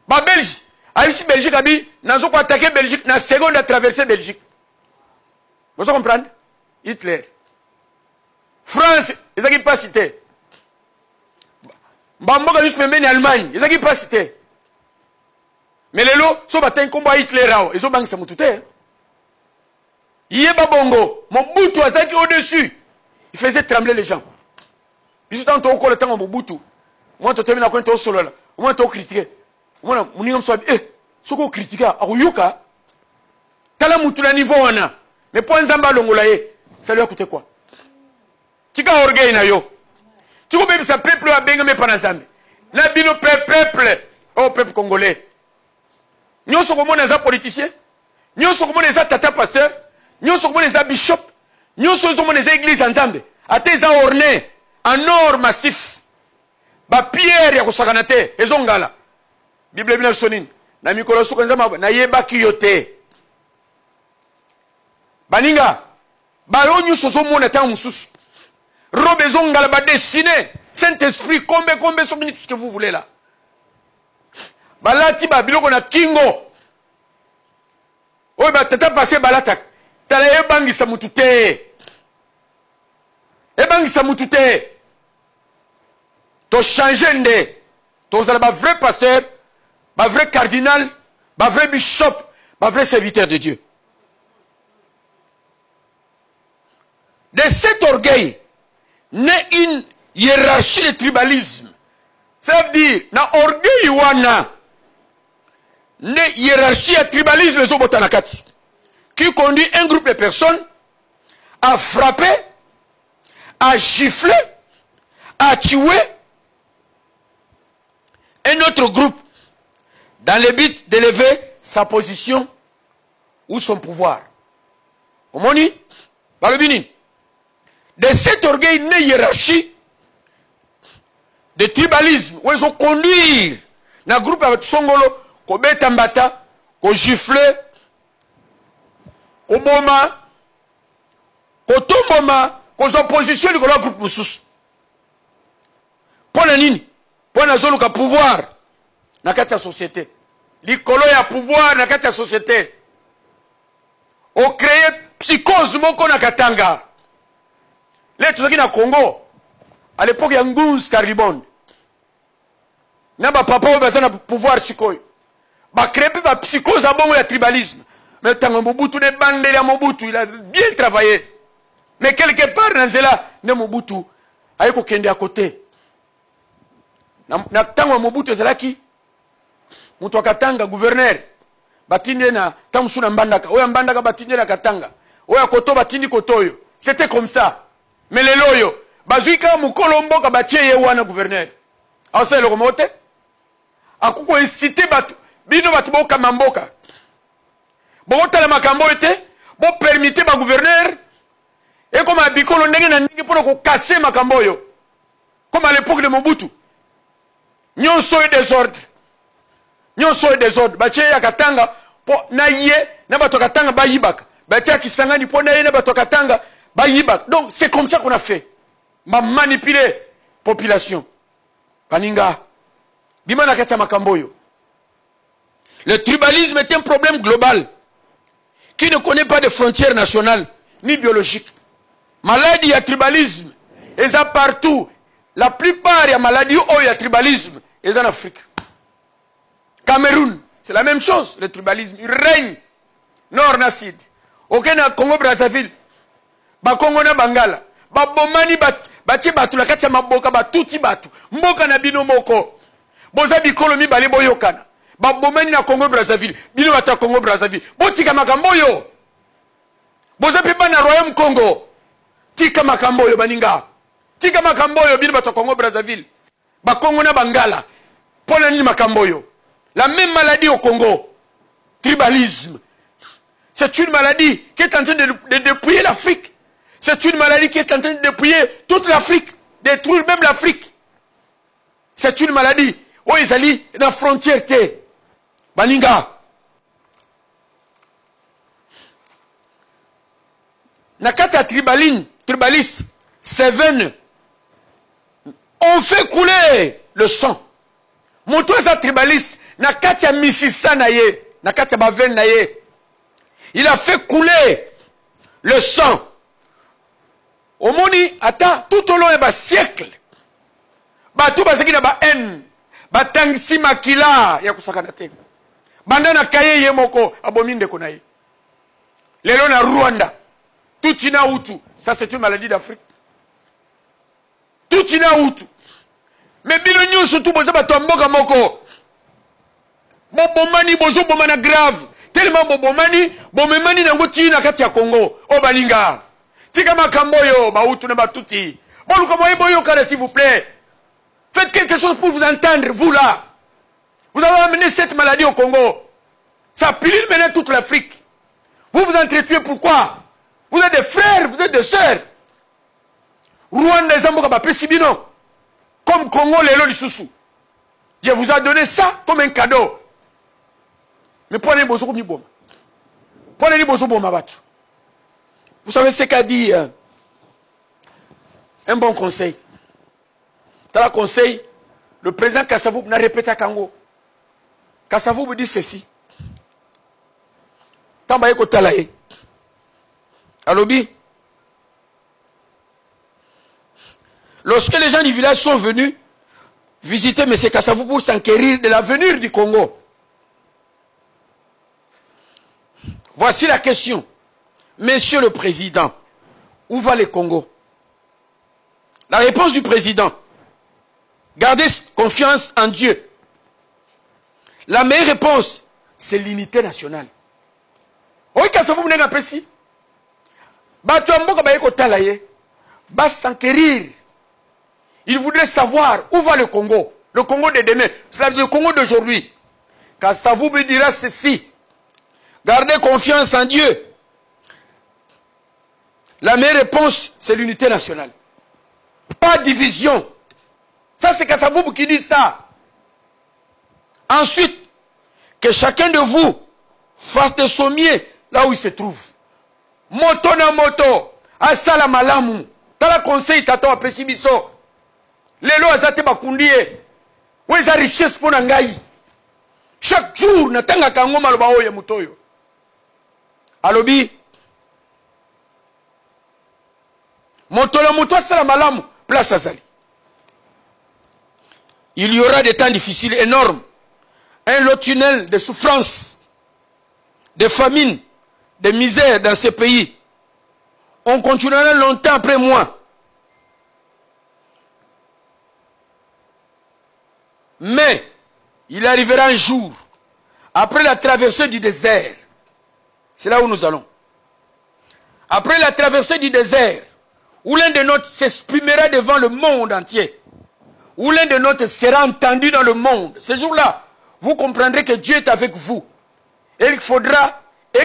Ma Belgique, ici Belgique, nous avons attaqué Belgique, dans la seconde à traverser Belgique. Vous comprenez? Hitler. France, ils n'ont pas cité. Bamboka juste même en Allemagne, ils n'ont pas cité. Mais les lots, ils ont battu un combat Hitler, ils ont banqué ça moutouté. Yeba Bongo, Mobutu Azaki au-dessus, il faisait trembler les gens. Ils sont en train de temps Mobutu. Moi, tu termines à quoi tu es solo là. Moi, tu es critiqué. Moi, mon nom soit ce qu'on critique, à Ruyuka, Tala Moutula niveau on a. Mais pour un Zamba Longolaye, ça lui a coûté quoi? Tu as orgueil na yo. Tu vois même ça peuple à Bengame Panazambe. Na bino peuple, oh peuple congolais. Nous sommes comme des politiciens, nous sommes comme des tata pasteurs, nous sommes comme des bishops, nous sommes comme des églises en Zambie. À tes ornés en or massif. Ba pierre ya kosakanate ezongala. Bible bina sonin. Na mikolo soko nzama na yeba kiyote. Baninga. Ba yonyu soso mona ta mususu. Robe ezongala ba dessiné. Saint-Esprit combien sont tout ce que vous voulez là. Balati ba biloko na kingo. Oye ba tata passé balatak. Tala ebangisa mutute. Ebangisa mutute. To changer nde. To zala ba vrai pasteur, ba vrai cardinal, ba vrai bishop, ba vrai serviteur de Dieu. De cet orgueil naît une hiérarchie de tribalisme. Ça veut dire, na orgueil wana, naît hiérarchie de tribalisme les obotanakati, qui conduit un groupe de personnes à frapper, à gifler, à tuer un autre groupe dans le but d'élever sa position ou son pouvoir. Comment dit? Par le bini. De cet orgueil né hiérarchie de tribalisme où ils ont conduire dans le groupe avec Songolo, ko betambata, ko gifler, ko boma, ko tomboma, ko opposition du groupe musus. Pour la nini? Pour la zone de pouvoir dans la société. L'icolo ya pouvoir dans la société. On crée psychose moko na katanga. Les tout qui na Congo, à l'époque il y a Ngouz Caribonde. Na ba papa ba na pouvoir sikoy. Ba créer ba psychose à bon ya tribalisme. Mais tant Mobutu de bande ya Mobutu, il a bien travaillé. Mais quelque part dans cela, ne Mobutu ayeko kende à côté. Na tango Mobutu ezalaki mutu akatanga gouverneur batinde na tamusu na mbandaka oya mbandaka batinde na katanga oya koto batindi kotoyo. C'était comme ça. Mais les loyo bazuika mukolombo ka batie ye wana gouverneur asa le komote akuko inciter batu bino batu boka mamboka bota la makambo ete bo permettre ba gouverneur et comme abikolo ndenge na ndenge pour ko casser makambo yo comme à l'époque de Mobutu. Nyon soy désordre. Nyon soy désordre. Bache ya katanga po na ye na bato katanga ba yibaka. Bache kisangani po na ye na bato katanga ba yibaka. Donc c'est comme ça qu'on a fait. Ma manipuler population. Baninga. Bimana kacha makamboyo. Le tribalisme est un problème global qui ne connaît pas de frontières nationales ni biologiques. Maladie à tribalisme et ça partout. La plupart des maladies où il y a tribalisme, ils sont en Afrique. Cameroun, c'est la même chose, le tribalisme. Il règne. Nord na Sud. Aucun na Congo Brazzaville. Ba Congo na Bangala. Ba bomani bati batu la katia maboka ba tuti batu. Mboka na bino moko. Boza bikolo mi bale boyokana. Ba bomani na Congo Brazzaville. Bino bata Congo Brazzaville. Botika makamboyo. Boza pipa na Royaume Congo. Tika makamboyo baninga. Tika makamboyo bino bato Congo Brazzaville. Ba Congo na Bangala. Pona nini makamboyo. La même maladie au Congo. Tribalisme. C'est une maladie qui est en train de dépouiller l'Afrique. C'est une maladie qui est en train de dépouiller toute l'Afrique. Détruire même l'Afrique. C'est une maladie. Oh, ils allient dans la frontière. Baninga. Nakata tribaliste. Seven. On fait couler le sang. Moto est tribaliste. Na katia misisa na ye. Na katia baven na ye. Il a fait couler le sang. Au moni, attends, tout au long de siècle. Tout basaki na ba haine. Batangisi makila ya kusakana te. Bandana kaye ye moko abominde konaye. Lelo na Rwanda. Tout ina utu. Ça c'est une maladie d'Afrique. Tout ina utu. Mais bino nyo surtout boza bato mboka moko. Bomani bozo bomana grave. Tellement bomani, bomemani na ngoti na kati ya Congo. O balinga. Tika makamboyo ba utu na batuti. Bon comme boyo kare s'il vous plaît. Faites quelque chose pour vous entendre, vous là. Vous avez amené cette maladie au Congo. Ça pilule maintenant toute l'Afrique. Vous vous entretuez pourquoi? Vous êtes des frères, vous êtes des sœurs. Rwanda Zamboka Pesibino. Comme Congo, les Loli. Dieu vous a donné ça comme un cadeau. Mais prenez Bozo comme Niboma. Prenez Bozo Bomabatu. Vous savez ce qu'a dit un bon conseil. Dans le conseil, le président Kassavou n'a répété à Kango. Kassavou vous dit ceci. Tambaye Kotalaye. Alobi. Lorsque les gens du village sont venus visiter M. Kassavou pour s'enquérir de l'avenir du Congo, voici la question. Monsieur le Président, où va le Congo? La réponse du Président. Gardez confiance en Dieu. La meilleure réponse, c'est l'unité nationale. Oui, Kassavou n'a pas si. Va s'enquérir. Il voudrait savoir où va le Congo. Le Congo de demain. C'est-à-dire le Congo d'aujourd'hui. Kassavou me dira ceci. Gardez confiance en Dieu. La meilleure réponse, c'est l'unité nationale. Pas de division. Ça, c'est Kassavou qui dit ça. Ensuite, que chacun de vous fasse de son mieux là où il se trouve. Moto na moto. Asala malamu. Tala conseil tato a pessibiso. Lelo azate bakundie. Weza richesse pona ngai. Chaque jour, natanga kango maloba oye mutoyo. Alobi. Moto na moto asala malamu. Place azali. Il y aura des temps difficiles énormes. Un lot tunnel de souffrance, de famine, de misère dans ce pays. On continuera longtemps après moi. Mais, il arrivera un jour, après la traversée du désert. C'est là où nous allons. Après la traversée du désert, où l'un de nôtres s'exprimera devant le monde entier, où l'un de nôtres sera entendu dans le monde. Ce jour-là, vous comprendrez que Dieu est avec vous. Et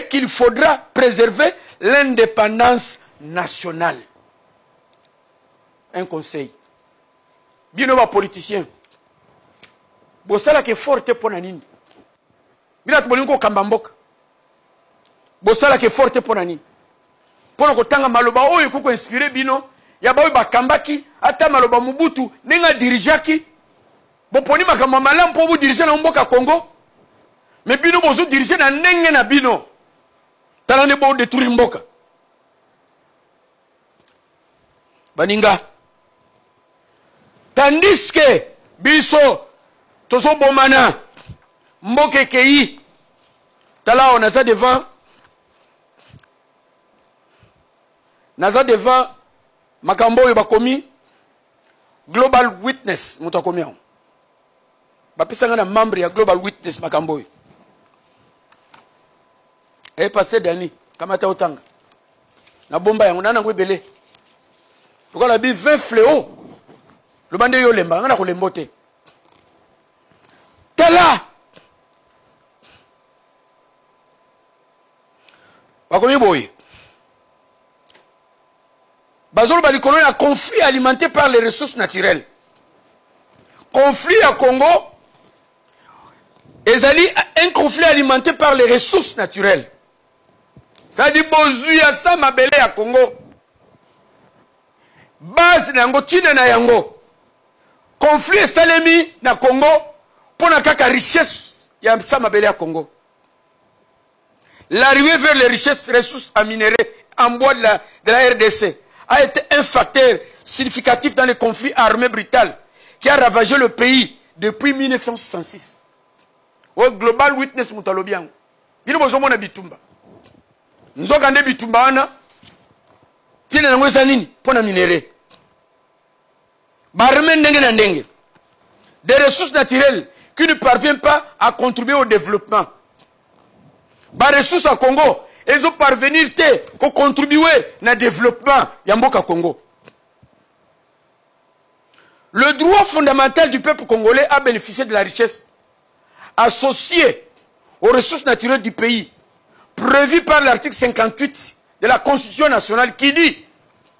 qu'il faudra préserver l'indépendance nationale. Un conseil. Bien aux politiciens. Bosala ke forte pona nini. Bina tubolingo kambamboka. Bosala ke forte pona nini. Pona kotanga maloba oyo kuko inspiré bino. Ya bawe bakambaki ata maloba Mobutu nenga dirijaki. Boponi makamba malamu po bu diriger na mboka Congo. Mais bino bozo diriger na ndenge na bino. Tala ne bo détruire mboka. Baninga. Tandis que biso tozo bomana mboke kei. Tala on a ça devant. Naza devant makambo yo bakomi Global Witness mutakomi on. Bapisanga na membre ya Global Witness makambo yo. Pasteur Dani kamata otanga. Na bomba yango nana ngwebele. Lokola bi 20 fléaux. Le bande yo lemba ngana ko lembote. Tala. Bakomi boy. Bazolo balikolo ya conflit alimenté par les ressources naturelles. Conflit à Congo. Ezali un conflit alimenté par les ressources naturelles. Ça dit bozui ya sa mabele ya Congo. Base na yango tine na yango. conflit esalemi na Congo pour na kaka richesse ya samabele ya Congo. L'arrivée vers les ressources à minerais en bois de la RDC a été un facteur significatif dans les conflits armés brutaux qui a ravagé le pays depuis 1966. Au Global Witness Mutalobiang. Bino bozomo na bitumba. Nzoka nde bitumba wana. Tina ngweza nini pona minere. Barme ndenge na ndenge. Des ressources naturelles qui ne parviennent pas à contribuer au développement. Ba ressources à Congo, elles ont parvenir à contribuer au développement ya mboka Congo. Le droit fondamental du peuple congolais a bénéficié de la richesse associée aux ressources naturelles du pays, prévue par l'article 58 de la Constitution nationale qui dit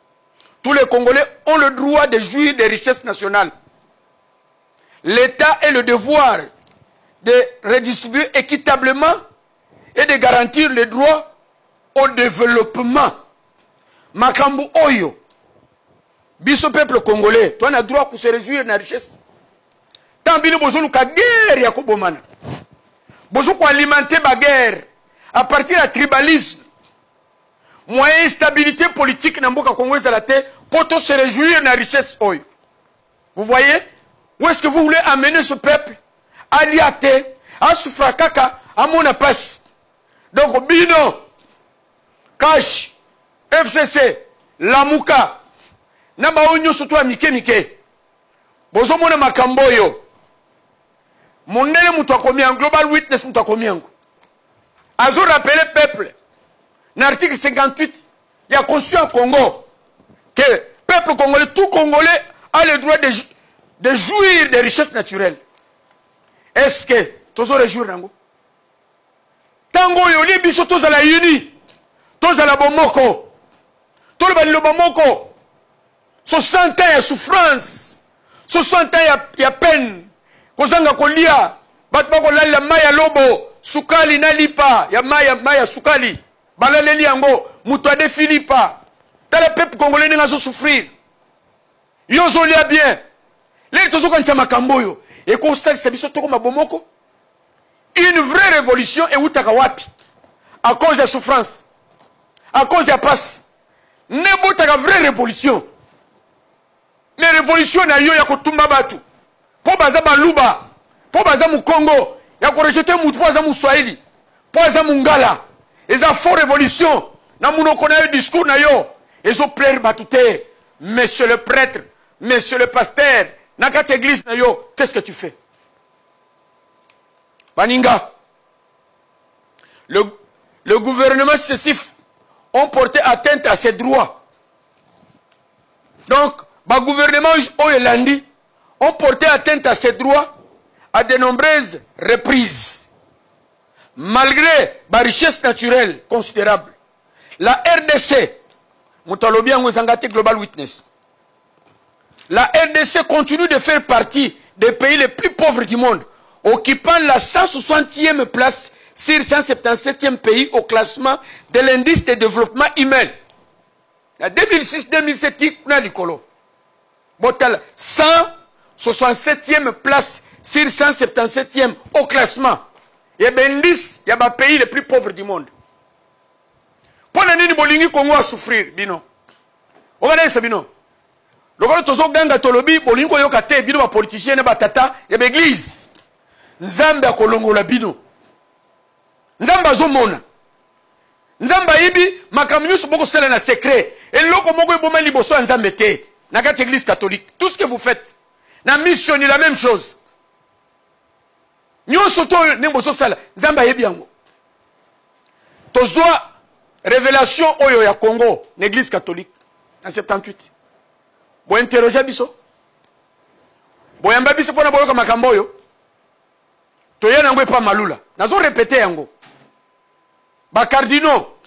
« Tous les Congolais ont le droit de jouir des richesses nationales. L'État a le devoir de redistribuer équitablement et de garantir le droit au développement. » Makambu Oyo. Biso peuple congolais, tu as le droit pour se réjouir de la richesse. Tant que vous avez guerre, ya kobomana. Vous avez alimenter la guerre à partir du tribalisme. Moyen instabilité politique dans le Congo pour se réjouir de la richesse. Vous voyez? Où est-ce que vous voulez amener ce peuple? À Liate, à Soufrakaka, à Monapas. Donc, Bino, Kash, FCC, Lamuka, Naba Onyo surtout à Mike. Bozo mona makamboyo. Mondele moutou combien? Global Witness moutou combien? Azo rappelé peuple. L'article 58, il y a conçu en Congo que le peuple congolais, tout Congolais, a le droit de jouir des richesses naturelles. Est-ce que tous les jours nango? Tango yoli biso tous à la uni, tous à la bomoko, tous le bomoko. 60 ans il y a souffrance, 60 ans il y a peine. Kozanga kolia, batbako la maya lobo, sukali na lipa, ya maya sukali. Balaleli yango, muto ade Philippa. T'as le peuple congolais n'a pas souffrir. Yo zolia bien. Les tozo kan chama kamboyo. Et qu'on sait c'est biso toko mabomoko. Une vraie révolution et utaka wapi. À cause de la souffrance. À cause de la passe. Nebo taka vraie révolution. Mais révolution na yo ya kotumba batu. Po baza baluba. Po baza mu Congo. Ya ko rejeter mutu po baza mu Swahili. Po baza mu Ngala. Ils ont fait révolution. Nous avons un discours. Ils ont plaire batouté. Monsieur le prêtre, monsieur le pasteur, dans cette église, qu'est-ce que tu fais? Baninga. Le gouvernement successif ont porté atteinte à ses droits. Donc, le gouvernement Oyelandi ont porté atteinte à ses droits à de nombreuses reprises. Malgré la richesse naturelle considérable, la RDC, Global Witness, la RDC continue de faire partie des pays les plus pauvres du monde, occupant la 160e place sur 177e pays au classement de l'indice de développement humain. La 2006-2007, on a dit colo. 167e place sur 177e au classement. Il y a l'indice, il y a les pays les plus pauvres du monde. Pour nini bolingi Congo a souffrir, bino. Regardez ça, bino. Le gars tozo ganga tolobi, bolingi ko yokate, bino ba politicien ne ba tata, il y a l'église. Nzambe a kolongola bino. Nzambe azomona. Nzambe ibi, makamyo suboko sele na secret. Et loko moko iboma liboso nzambe te. Na kati église catholique. Tout ce que vous faites. Na mission ni la même chose. Nous sommes nemboso sala nzamba yebi yango. Tozwa révélation oyo ya Congo, l'église catholique en 78. Bo interroger biso. Bo yamba biso pona boyoka makambo oyo. Toye nango pa malula. Nazo répéter yango. Ba cardinaux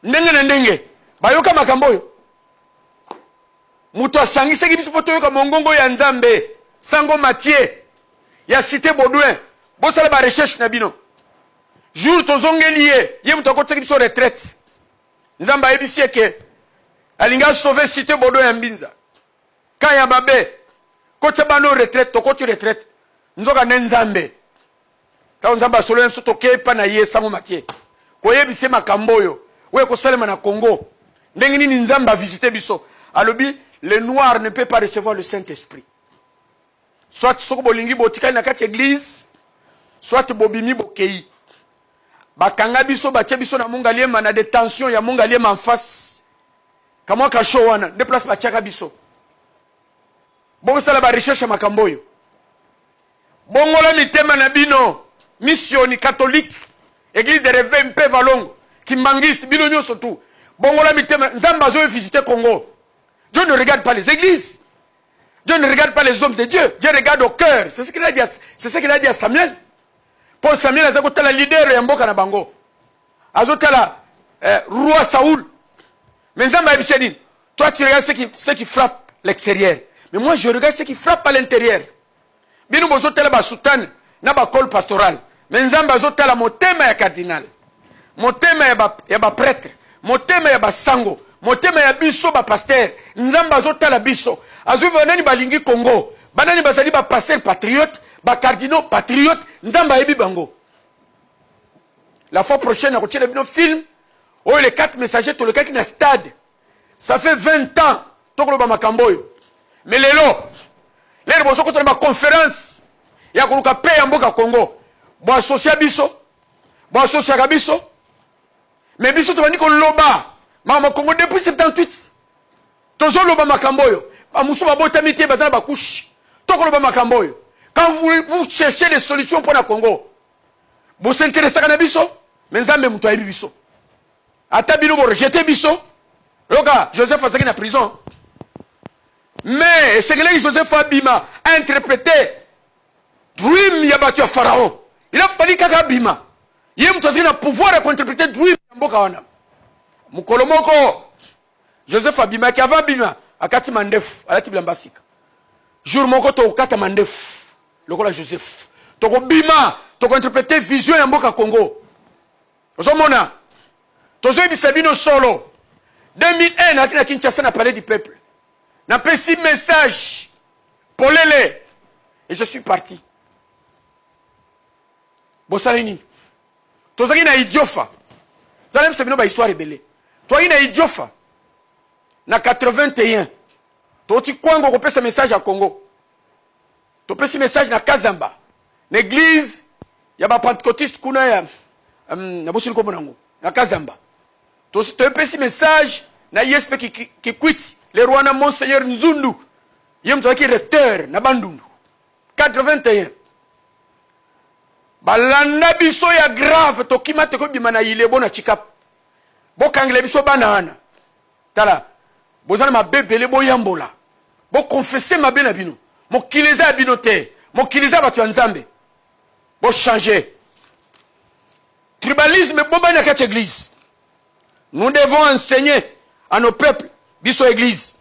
ndenge na ndenge bayoka makambo oyo. Muto asangisa biso poto yoka mongongo ya nzambe, sango Mathieu. Il y a cité Baudouin. Bon, ça la recherche nabino. Jour tozongelié, yé mutako tsaki biso retraite. Nzamba ebisi ke alinga sauver cité Baudouin mbinza. Kaya babe, kote bano retraite to kote retraite nzoka nenzambe ta nzamba solo nso to kepa na yesa mo matie ko yebise makamboyo we ko salema na Congo ndenge nini nzamba visiter biso alobi le noir ne peut pas recevoir le Saint-Esprit soit soko bolingi botika na kati église soit bobimi bokei bakanga biso batie biso na mungaliema na détention ya mungaliema en face kama ka show wana de place bachaka biso bongo sala ba recherche makamboyo bongola mitema na bino missioni catholique église de réveil mpe valongo kimbangiste bino nyoso tout bongola mitema nzamba zo visiter Congo. Dieu ne regarde pas les églises. Dieu ne regarde pas les hommes de Dieu. Dieu regarde au cœur. C'est ce qu'il a dit à Samuel. Pour Samuel, il a la leader et mboka na bango. Azotala roi Saoul. Mais toi tu regardes ce qui frappe l'extérieur. Mais moi je regarde ce qui frappe à l'intérieur. Bino bozotala ba soutane na ba col pastoral. Mais nzamba azotala motema ya cardinal. Motema ya ba prêtre. Motema ya ba sango. Motema ya biso ba pasteur. Nzamba azotala biso. Azu banani balingi Congo. Banani bazali ba pasteur patriote, ba cardinaux patriote, nzamba yebi bango. La fois prochaine à retirer le film, oh les 4 messagers tout le cas qui na stade. Ça fait 20 ans tokolo ba makamboyo. Mais lelo, les boso ko ba conférence ya koluka pe ya mboka Congo. Bo associé biso, bo associé ka biso. Mais biso to bani ko loba. Mama Congo depuis 78. Tozo loba makamboyo. Amuso ba botamité bazana ba couche. Toko loba makamboyo. Quand vous cherchez des solutions pour le Congo, vous vous intéressez à biso, mais nzambe muto ayibi biso. Ata bino bo rejeter biso. Loka Joseph Azaki na prison. Mais c'est que Joseph Abima a interprété Dream yabatu ya Pharaon. Il a fallu kaka Abima. Yé muto azaki na pouvoir à interpréter Dream mboka wana. Mukolomoko Joseph Abima qui avant Abima akati mandef alati blambasika. Jour moko to kata mandef. Lokola Joseph. Toko bima, toko interpréter vision ya mboka Congo. Ozomona. Tozo bisabino solo. 2001 na Kinshasa na parler du peuple. Na pesi message polele et je suis parti. Bosalini. Tozaki na idiofa. Zalem sebino ba histoire rebelle. Toi na idiofa. Na 81. Toti kwango ko pesa message à Congo. To pesi message na Kazamba. L'église ya ba pentecôtiste kuna ya na bosili ko bonango na Kazamba. To pesi message na ISP qui quitte le roi na Monseigneur Nzundu. Yem to ki recteur na Bandundu. 81. Balanda biso ya grave to kimate ko bimana yile bona chikap. Bo kangle biso banana. Tala. Bozana ma bebele bo yambola. Bo confesser ma bena bino. Mo kileza binote. Mo kileza batu nzambe. Bo changer. Tribalisme bomba na cette église. Nous devons enseigner à nos peuples, biso église,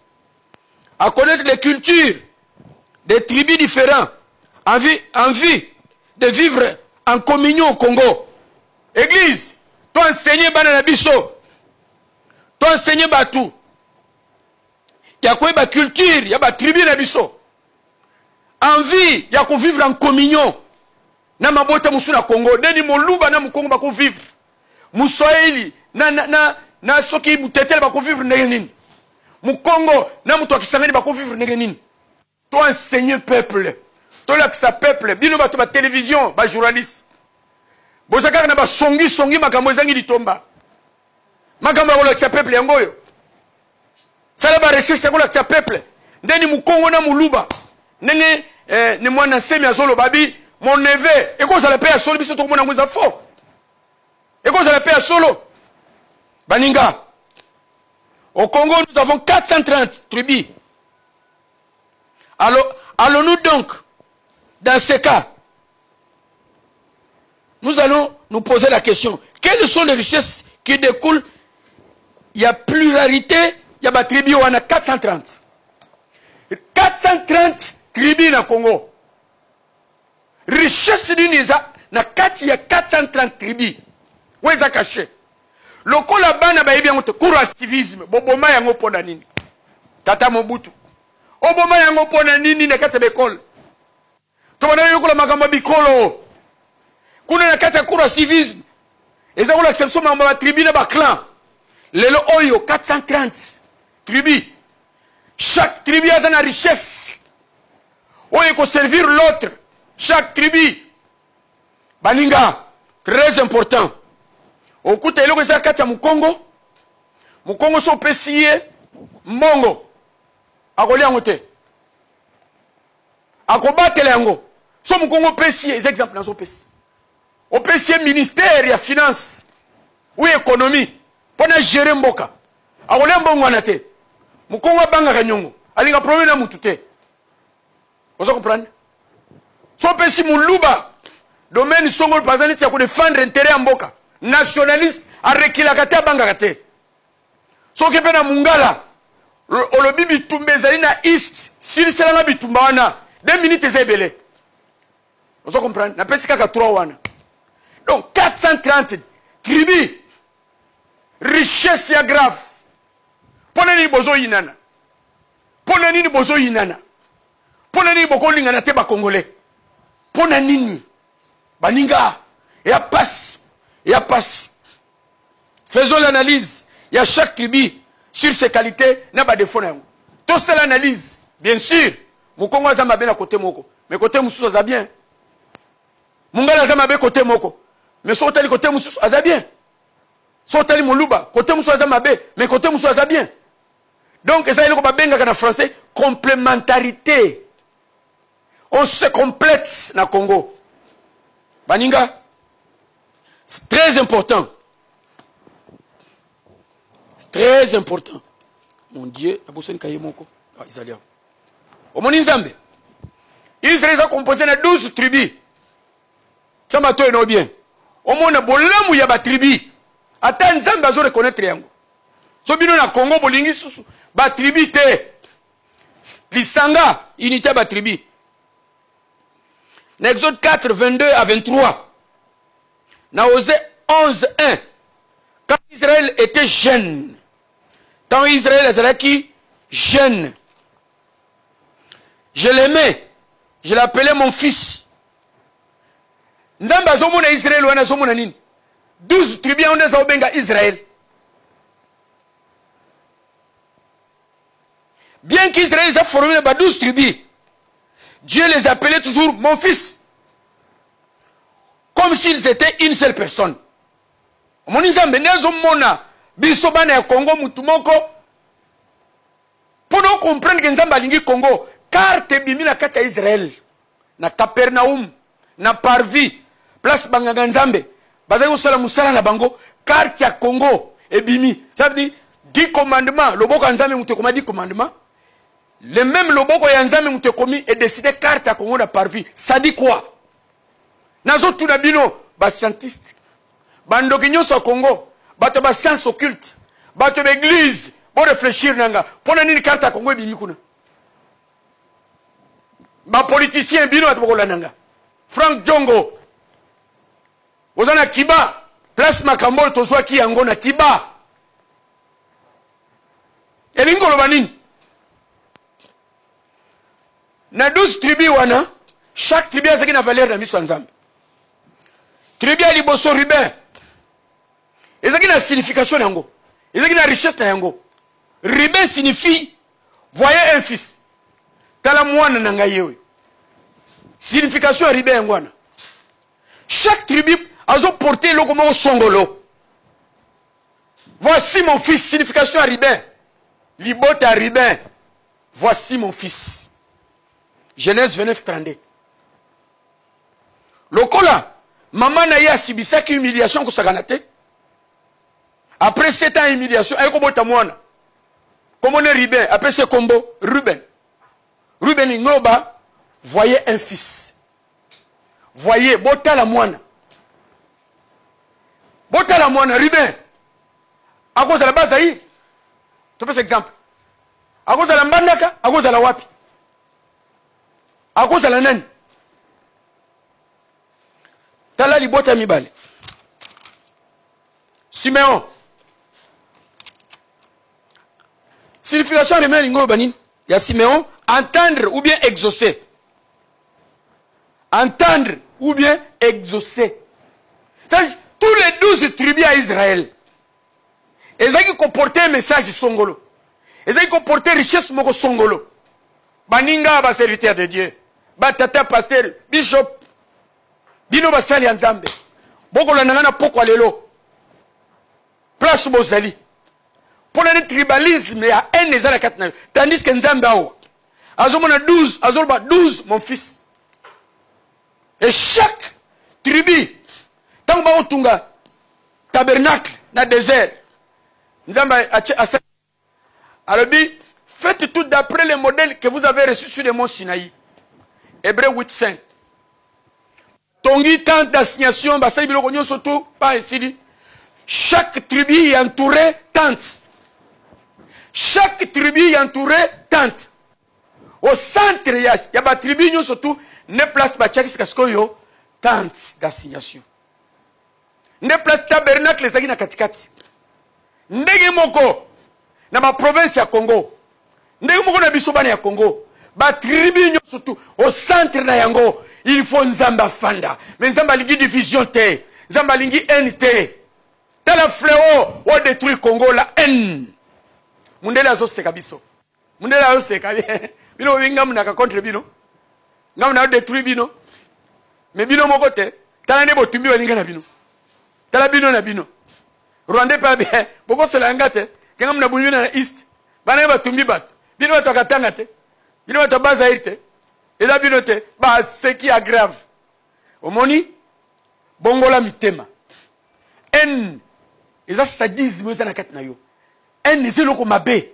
à connaître les cultures des tribus différents, en vue de vivre en communion au Congo. Église, toi enseigner banana biso. Toi enseigner batu. Ya quoi ba culture, ya ba tribu na biso. Envie, ya ko vivre en communion. Na mabota musu na Congo, deni moluba na mukongo ba ko vivre. Muswahili na soki mutetele ba ko vivre ngenini. Mukongo na muto akisangani ba ko vivre ngenini. Toi enseigner peuple. Toi là que ça peuple, bino ba to ba télévision, ba journaliste. Bozaka na ba songi makambo ezangi litomba. Makambo ya ko peuple yangoyo. Sala ba recherche ko la peuple. Ndeni mukongo na muluba. Nene ni mwana semi azolo babi mon neveu et quand j'allais payer solo biso to mona nguza fo. Et quand j'allais payer solo Baninga. Au Congo nous avons 430 tribus. Allons-nous donc dans ces cas nous allons nous poser la question, quelles sont les richesses qui découlent? Il y a pluralité, il y a des tribus, on a 430. 430 tribus dans le Congo. Richesse d'une isa, na kati ya 430 tribus. Où est-ce caché? Le col là-bas n'a pas bien honte. Cours à civisme. Boboma yango ponda nini. Tata Mobutu. Oboma yango pona nini na kati bekol. To bana yoko la makamba bikolo. Kuna na kati kura civisme. Eza ko l'exception mamba tribune ba clan. Lelo oyo 430 tribus. Chaque tribu a sa richesse. Oyo ko servir l'autre. Chaque tribu. Baninga, très important. Okuta eloko eza kati ya Mukongo. Mukongo so pesiye mbongo. Akoli yango te. Akobatele yango. So Mukongo pesiye, les exemples nazo pesi. O pesiye ministère ya finance ou économie pona gérer mboka. Akoli mbongo wana te. Mukongo banga kanyongo. Alinga problème na mutu te. Vous comprenez? So pesi muluba domaine songol pazani tia ko défendre intérêt ya mboka. Nationaliste a rekila kata banga kate. So kepe na mungala olobi bitumba ezali na east sili selanga bitumba wana 2 minutes ezebele. Vous comprenez? Na pesi kaka 3 wana. Donc 430 tribus richesse ya grave. Pona ni bozo yinana. Pona nini bozo yinana. Pona nini boko lingana te ba congolais. Pona nini baninga ya passe. Il y a pas. Faisons l'analyse. Il y a chaque tribu sur ses qualités. N'a pas de défaut. Tout c'est l'analyse. Bien sûr. Mukongo azama bien à côté moko. Mais côté mususu aza bien. Mungala azama bien côté moko. Mais sotali côté mususu aza bien. Sotali moluba côté mususu azama bien. Mais côté mususu aza bien. Donc ça il ko ba benga kana français complémentarité. On se complète na Congo. Baninga. C'est très important. C'est très important. Mon Dieu, la bossone kayemoko. Ah, Isalia. Au mon Nzambe. Israël est composé de 12 tribus. Ça m'a tout bien. Au mon bolamu ya ba tribu. Ata Nzambe azo reconnaître yango. So bino na Congo bolingi susu ba tribu te. Lisanga unité ba tribu. N'Exode 4 22 à 23. Na Osée 11 1. Quand Israël était jeune. Quand Israël était jeune. Je l'aimais. Je l'appelais mon fils. Nzamba zomona Israël wana zomona nini? 12 tribus on za obenga Israël. Bien qu'Israël soit formé par 12 tribus, Dieu les appelait toujours mon fils. Comme s'ils étaient une seule personne. Mon Nzambe nezo mona biso bana ya Congo mutumoko. Pour nous comprendre que Nzambe alingi Congo, carte bimi na kati ya Israël, na Capernaum, na Parvis, place banganga Nzambe, bazali kosala musala na bango, carte ya Congo ebimi. Ça veut dire 10 commandements, loboko Nzambe mutekoma 10 commandements. Le même loboko ya Nzambe mutekomi et décidé carte ya Congo na Parvis. Ça dit quoi? Nazo tunabino ba scientiste bandoki nyonso Congo bato ba science occulte bato l'église bo réfléchir nanga pona nini carte ya Congo ebimi kuna ba politicien bino bato bokola nanga Frank Jongo ozana Kiba place makambo tozwa ki yango na Kiba elingo loba nini na 12 tribus wana chaque tribu a sa valeur na miso Nzambe. Tribu ya liboso Ruben. Ezaki na signification yango. Ezaki na richesse na yango. Ruben signifie voyez un fils. Tala mwana na ngai yewe. Signification ya Ruben yango wana. Chaque tribu azo porter loko moko songolo. Voici mon fils, signification ya Ruben. Libota Ruben. Voici mon fils. Genèse 29 32. Lokola maman na ya sibisaki humiliation ko sakanate. Après 7 ans humiliation, ay ko bota mwana. Comment on est Ruben, après ce combo Ruben. Ruben ngoba voyez un fils. Voyez bota la mwana. Bota la mwana Ruben. À cause de la base aí. Tu peux exemple. À cause de la mbandaka, à cause de la wapi. À cause de la nani. Tala libota mibale. Simeon. Signification de mère ingolo banin. Ya Simeon entendre ou bien exaucer. Entendre ou bien exaucer. Tous les 12 tribus à Israël, ils ont comporté un message songolo. Ils ont comporté richesse moko songolo. Baninga ba serviteur de Dieu. Ba tata pasteur, bishop. Bino ba sali nzambe. Boko la nangana poko lelo. Place bozali. Pour le tribalisme, il y a un des années. Tandis que nzambe awa. Azomona 12, azolba 12 mon fils. Et chaque tribu, tant que tunga tabernacle dans le désert, alors faites tout d'après les modèles que vous avez reçus sur le mont Sinaï. Hébreu 8:5. Tongi tant d'assignation, surtout pas ici. Chaque tribu est entourée tente. Chaque tribu est entourée tente. Au centre, il y a des tribus surtout. Ne place pas tchakis kaskoyo tente d'assignation. Ne place tabernacle les agina katikati. Ndege moko na ma province ya Congo. Ndege moko na bisobana ya Congo. Ba tribu surtout au centre na yango. Il faut nzamba fanda. Mais nzamba lingi division te. Nzamba lingi NT. Tala fléau au détruit Congo la haine. Mundela zo seka biso. Mundela zo seka. Bino winga munaka contre bino. Nga muna détruit bino. Mais bino moko te. Tala ne botumbi walinga na bino. Tala bino na bino. Rwanda pa bien. Boko sela ngate. Kenga muna bunyu na east. Bana batumbi bato. Bino bato katanga te. Bino bato baza irte. Eza bino te. Ba ce qui est grave. Omoni bongola mitema. En eza sadisme eza na kati na yo. En ezelo ko mabe.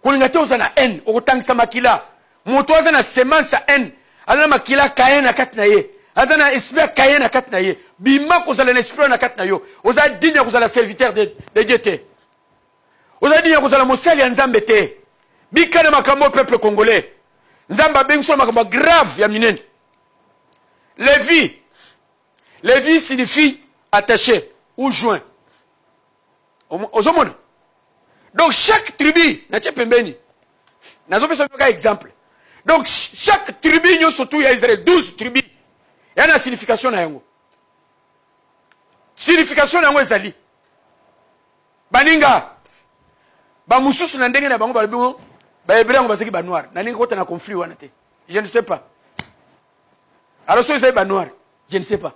Kolinga te oza na en okotangisa makila. Moto aza na semence ya en. Azana makila kaye na kati na ye. Azana esprit kaye na kati na ye. Bima kozala na esprit na kati na yo. Oza digne kozala serviteur de Dieu te. Oza digne kozala mosali ya nzambe te. Bika na makambo peuple congolais. Nzamba bengiso makambo grave ya minene. Lévi signifie attaché ou joint. Ozomona. Donc chaque tribu na tie pembeni. Nazo pesa un exemple. Donc chaque tribu surtout il y a Israël 12 tribus. Il y a une signification na yango. Signification na yango ezali. Baninga ba mususu na ndenge na bango ba bingo ba hébreu ngo bazaki ba noir. Na ninga kota na conflit wana te. Je ne sais pas. Alors so ezali ba noir, je ne sais pas.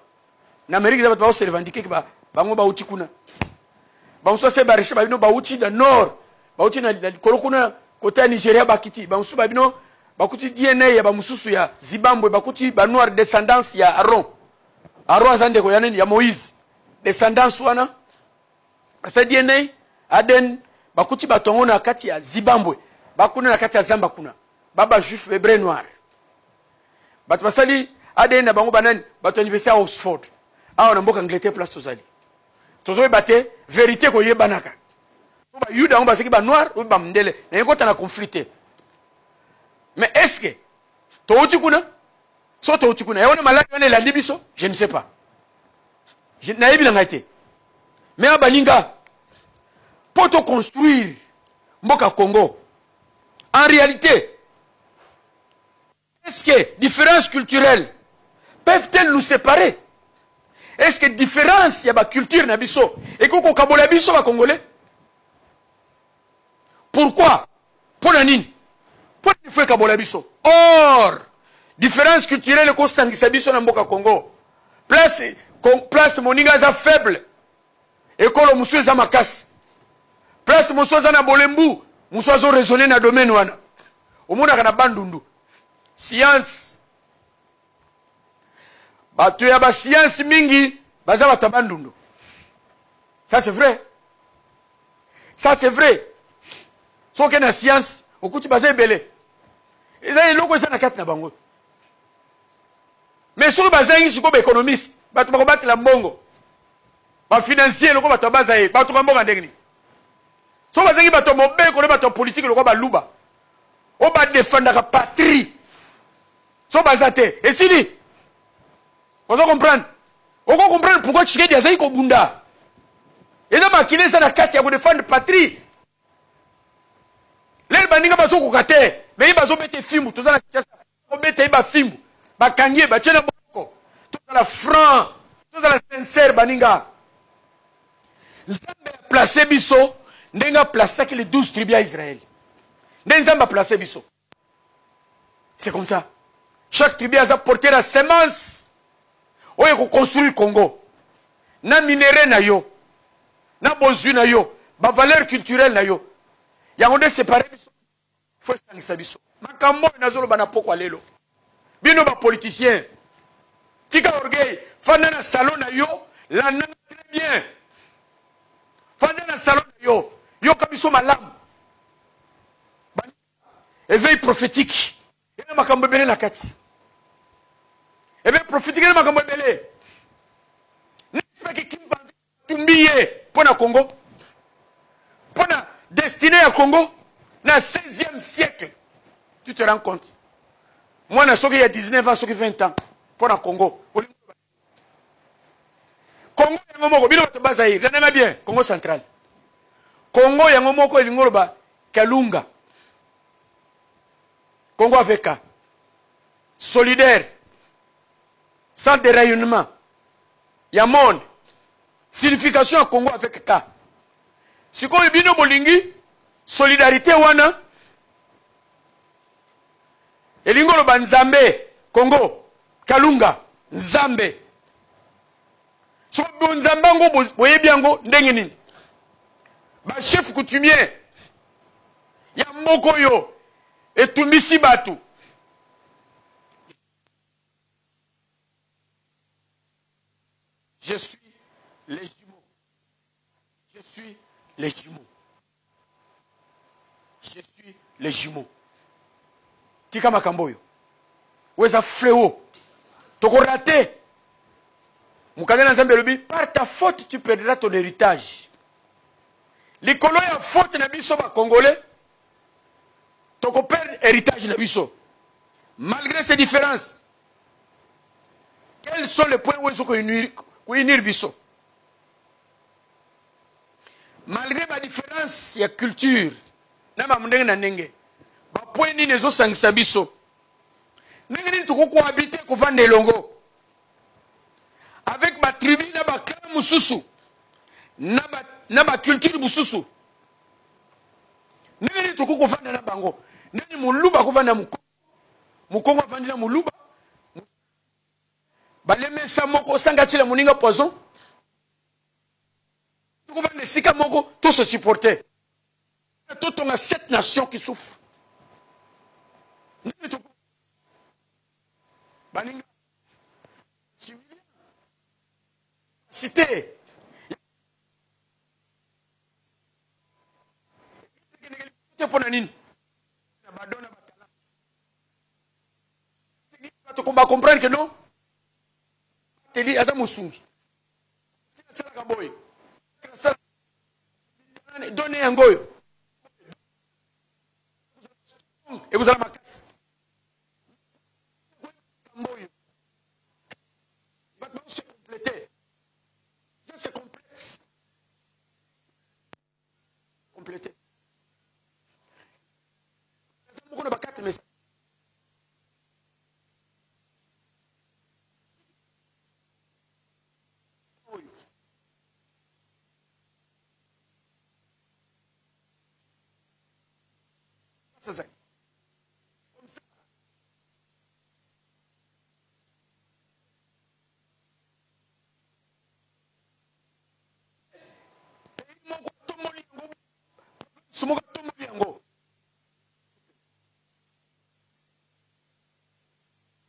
Na Amérique ba ba se revendiquer que ba bango ba uti kuna. Ba mususu se ba riche ba bino ba uti da nord. Ba uti na kolokuna côté Nigeria ba kiti. Ba mususu ba bino bakuti DNA ya bamususu ya Zimbabwe bakuti ba noir descendance ya Aaron. Aaron azande ko yaneni ya Moïse. Descendance wana. Asa DNA Aden bakuti batongo na kati ya Zimbabwe. Bakuna na kati ya Zamba kuna. Baba juif hébreu noir. Batu basali Aden na bango banani bato université à Oxford. Awa na mboka Angleterre place tozali. Tozo bate vérité ko yebanaka. Ba yuda on basiki ba noir ou ba mndele. Na yekota na conflit. Mais est-ce que Touti kuna? So Touti kuna. Yone malaki yone la libiso? Je ne sais pas. Je n'ai pas été. Mais à Balinga, pour te construire Mboka Congo, en réalité, est-ce que différences culturelles peuvent-elles nous séparer? Est-ce que différence y a ma culture nabiso et qu'on kabola biso ba congolais? Pourquoi? Pour la nini? Pour il faut kabola biso. Or, différence culturelle ko sangisa biso na Mboka Congo. Place moninga za faible. Ekolo musu za makasi. Place musu za na bolembu, musu zo raisonner na domaine wana. Omona kana bandundu. Science. Batu ya ba science mingi baza batu bandundu. Ça c'est vrai. Ça c'est vrai. So que na science, okuti baza belé. Eza iloko za na kati na bango. Mais sur baza ngi siko ba économiste, batu bako batela mbongo. Ba financier loko batu baza e, batu ka mbonga ndengini. So baza ngi batu mobe ko batu politique loko ba luba. O ba défendre ka patrie. So baza te. Et si dit, vous comprenez? On comprend pourquoi Tshisekedi a ko bunda. Et là makine ça na kati ya ko défendre patrie. Les baninga baso ko kate. Mais il va bete fimbu, tout ça la Kinshasa. Bete ba fimbu, ba kangie, ba tchena boko. Tout ça la franc, tout ça la sincère baninga. Nzambe a placé biso, ndenga placé que les 12 tribus à Israël. Nzambe a placé biso. C'est comme ça. Chaque tribu a porté la semence. Oye ko construire le Congo. Na minéraux na yo. Na bonzu na yo. Ba valeur culturelle na yo. Yango de séparer biso. Faut sangisa biso. Makambo nazolo bana poko lelo. Bino ba politicien. Tika orgueil. Fanda na salon na yo. La nana très bien. Fanda na salon na yo. Yo kabiso malamu. Éveil prophétique. Ina makambo bele na kati. Éveil prophétique ina makambo bele. N'est-ce que Kimba tumbiye pour na Congo. Pour na destiné à Congo na 16e siècle. Tu te rends compte? Moi na soki il y a 19 ans, soki 20 ans pour na Congo. Congo yango moko bino bato bazaïr, l'anema bien, Congo central. Congo yango moko elingolo ba Kalunga. Congo avec K. Solidaire. Centre de rayonnement. Yamon. Signification à Congo avec K. Si vous avez bino bolingi, solidarité wana. Elingolo ba Nzambe. Congo. Kalunga. Nzambe. Si vous avez Nzambango, boye biango, ndenge nini. Ba chef coutumier. Yamoko yo. Et tumbisi batu. Je suis les jumeaux. Je suis les jumeaux. Je suis les jumeaux. Tika makamboyo. Weza fléau. Toko raté. Mukagana Nzambe lobi, par ta faute tu perdras ton héritage. Likolo ya faute na biso ba congolais. Toko perdre héritage na biso. Malgré ces différences, quels sont les points où ils sont unir biso? Malgré ma différence, il y a culture. Nama mundenge na nenge. Ba point ni nezo sangisa biso. Nenge ni toko cohabiter ko vande longo. Avec ma tribu na ba clan mususu. Na ba culture mususu. Nenge ni toko ko vande na bango. Nani muluba ko vande mukongo. Mukongo vande na muluba. Baleme sa moko sanga tila muninga poison. Toko vande sika moko tout se supporter. Tout on a 7 nations qui souffrent. Nani toko baninga cité. Tu comprends que non? Tu dis, Adam Moussoungi. C'est la Gaboy. Donnez un goyo. Et vous allez ma casse. C'est complété. C'est complexe. Complété. On a 4 messages. C'est ça. Comme ça.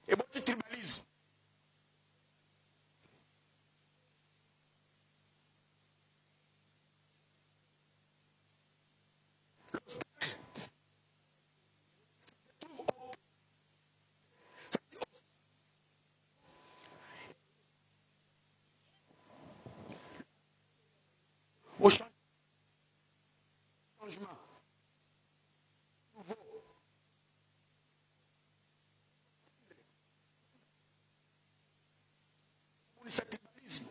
Et bon, tu tribalises. Au changement nouveau. Pour le tribalisme.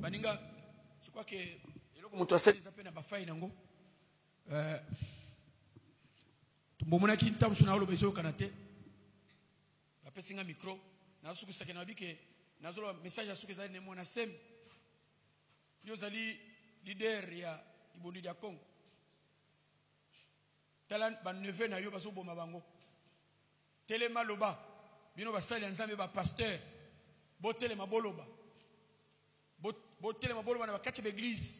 Baninga, je crois que un micro, message leader ya Ibondi dia Congo. Talan ba neve na yo baso boma bango. Telema loba, bino basali nzambe ba pasteur. Botele maboloba. Botele maboloba na bakati l'église.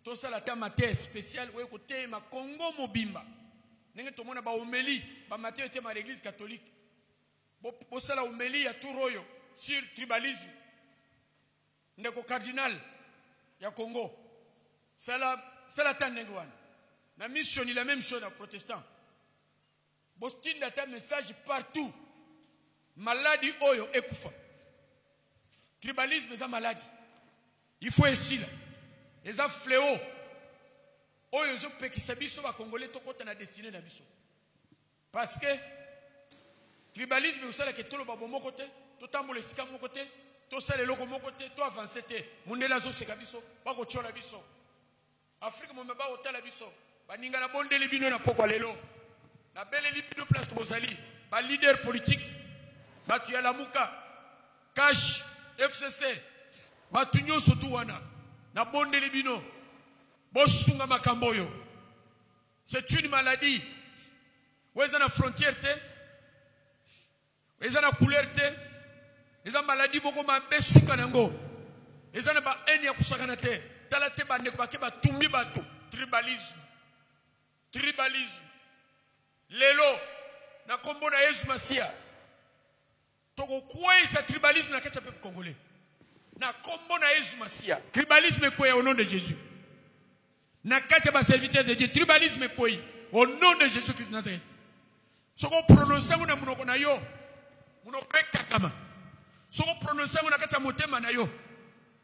To sala ta matin spécial oyo côté ma Congo mobimba. Nenge to mona ba omeli, ba matin te ma l'église catholique. Bo sala omeli ya tout royo sur tribalisme. Ndeko cardinal ya Congo. C'est la tendengouane. La mission est la même chose à protestant. Bostin data message partout. Maladie oyo ekufa. Tribalisme est maladie. Il faut essayer. Les fléaux. Oyo zo pe kisabiso ba congolais to kota na destinée na biso. Parce que tribalisme est ça que tout le babo mon côté, tout tamboule sika mon côté, tout ça le loko mon côté, tout avancer te. Mundela zo sekabiso, ba ko chola biso. Afrique mo meba hôtel biso baninga na bonde libino na poko lelo na belle libino place Mozali ba leader politique batu ya Lamuka Cash FCC batu nyoso tu wana na bonde libino bosunga makamboyo. C'est une maladie. Weza na frontière te, weza na couleur te, eza maladie boko mabe suka nango, eza na ba eni ya kusakana te. Talate bande kubake ba tumbi batu. Tribalisme. Tribalisme. Lelo na kombo na Yesu Masia. Toko kwe sa tribalisme na kacha peuple congolais. Na kombo na Yesu Masia. Tribalisme kwe au nom de Jésus. Na kacha ba serviteur de Dieu. Tribalisme kwe au nom de Jésus Christ Nazareth. Soko prononcer na munoko na yo. Munoko kama. Soko prononcer na kacha motema na yo.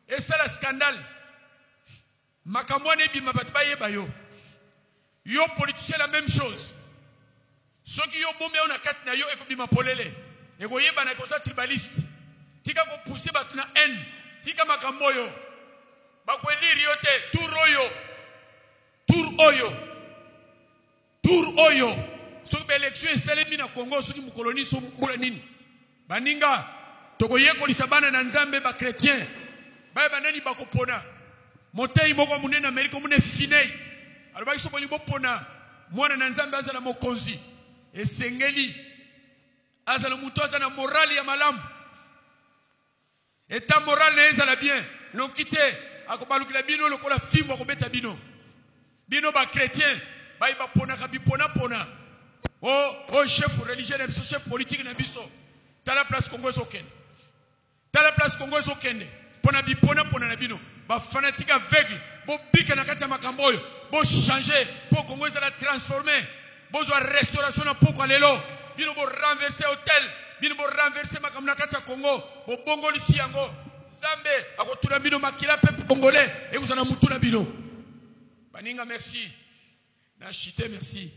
Et c'est le scandale. Makambwane bima batba yeba yo. Yo politicien la même chose. Ceux qui yo bombe on a quatre na yo et bima polele. Et ko yeba na ko sa tribaliste. Tika ko pousser bat na haine. Tika makamboyo. Ba ko lire yo te tour oyo. Tour oyo. Tour oyo. So be élection selemi na Congo so ki mukoloni so mukula nini. Baninga toko yeko lisabana na nzambe ba chrétien. Ba banani ba ko pona. Motei moko munene Amerika mune finei. Alobaki so boni bopona mwana na nzambe azala mokonzi. Esengeli azala muto azala morale ya malamu. Eta morale na ezala bien. Non kite akobalukila bino lokola fimbo akobeta bino. Bino ba chrétien ba iba pona ka bipona pona. Oh chef religieux na biso chef politique na biso. Tala place Congo ezokende. Tala place Congo ezokende. Pona bipona pona na bino. Ba fanatique aveugle, bo bika na kati ya makamboyo, bo changer, po Congo ezala transformer, bo zo restauration na poko lelo, bino bo renverser hôtel, bino bo renverser makambo na kati ya Congo, bo bongoli si yango, Zambe akotuna bino makila peuple congolais et vous en a mutuna bino. Baninga merci. Na chité merci.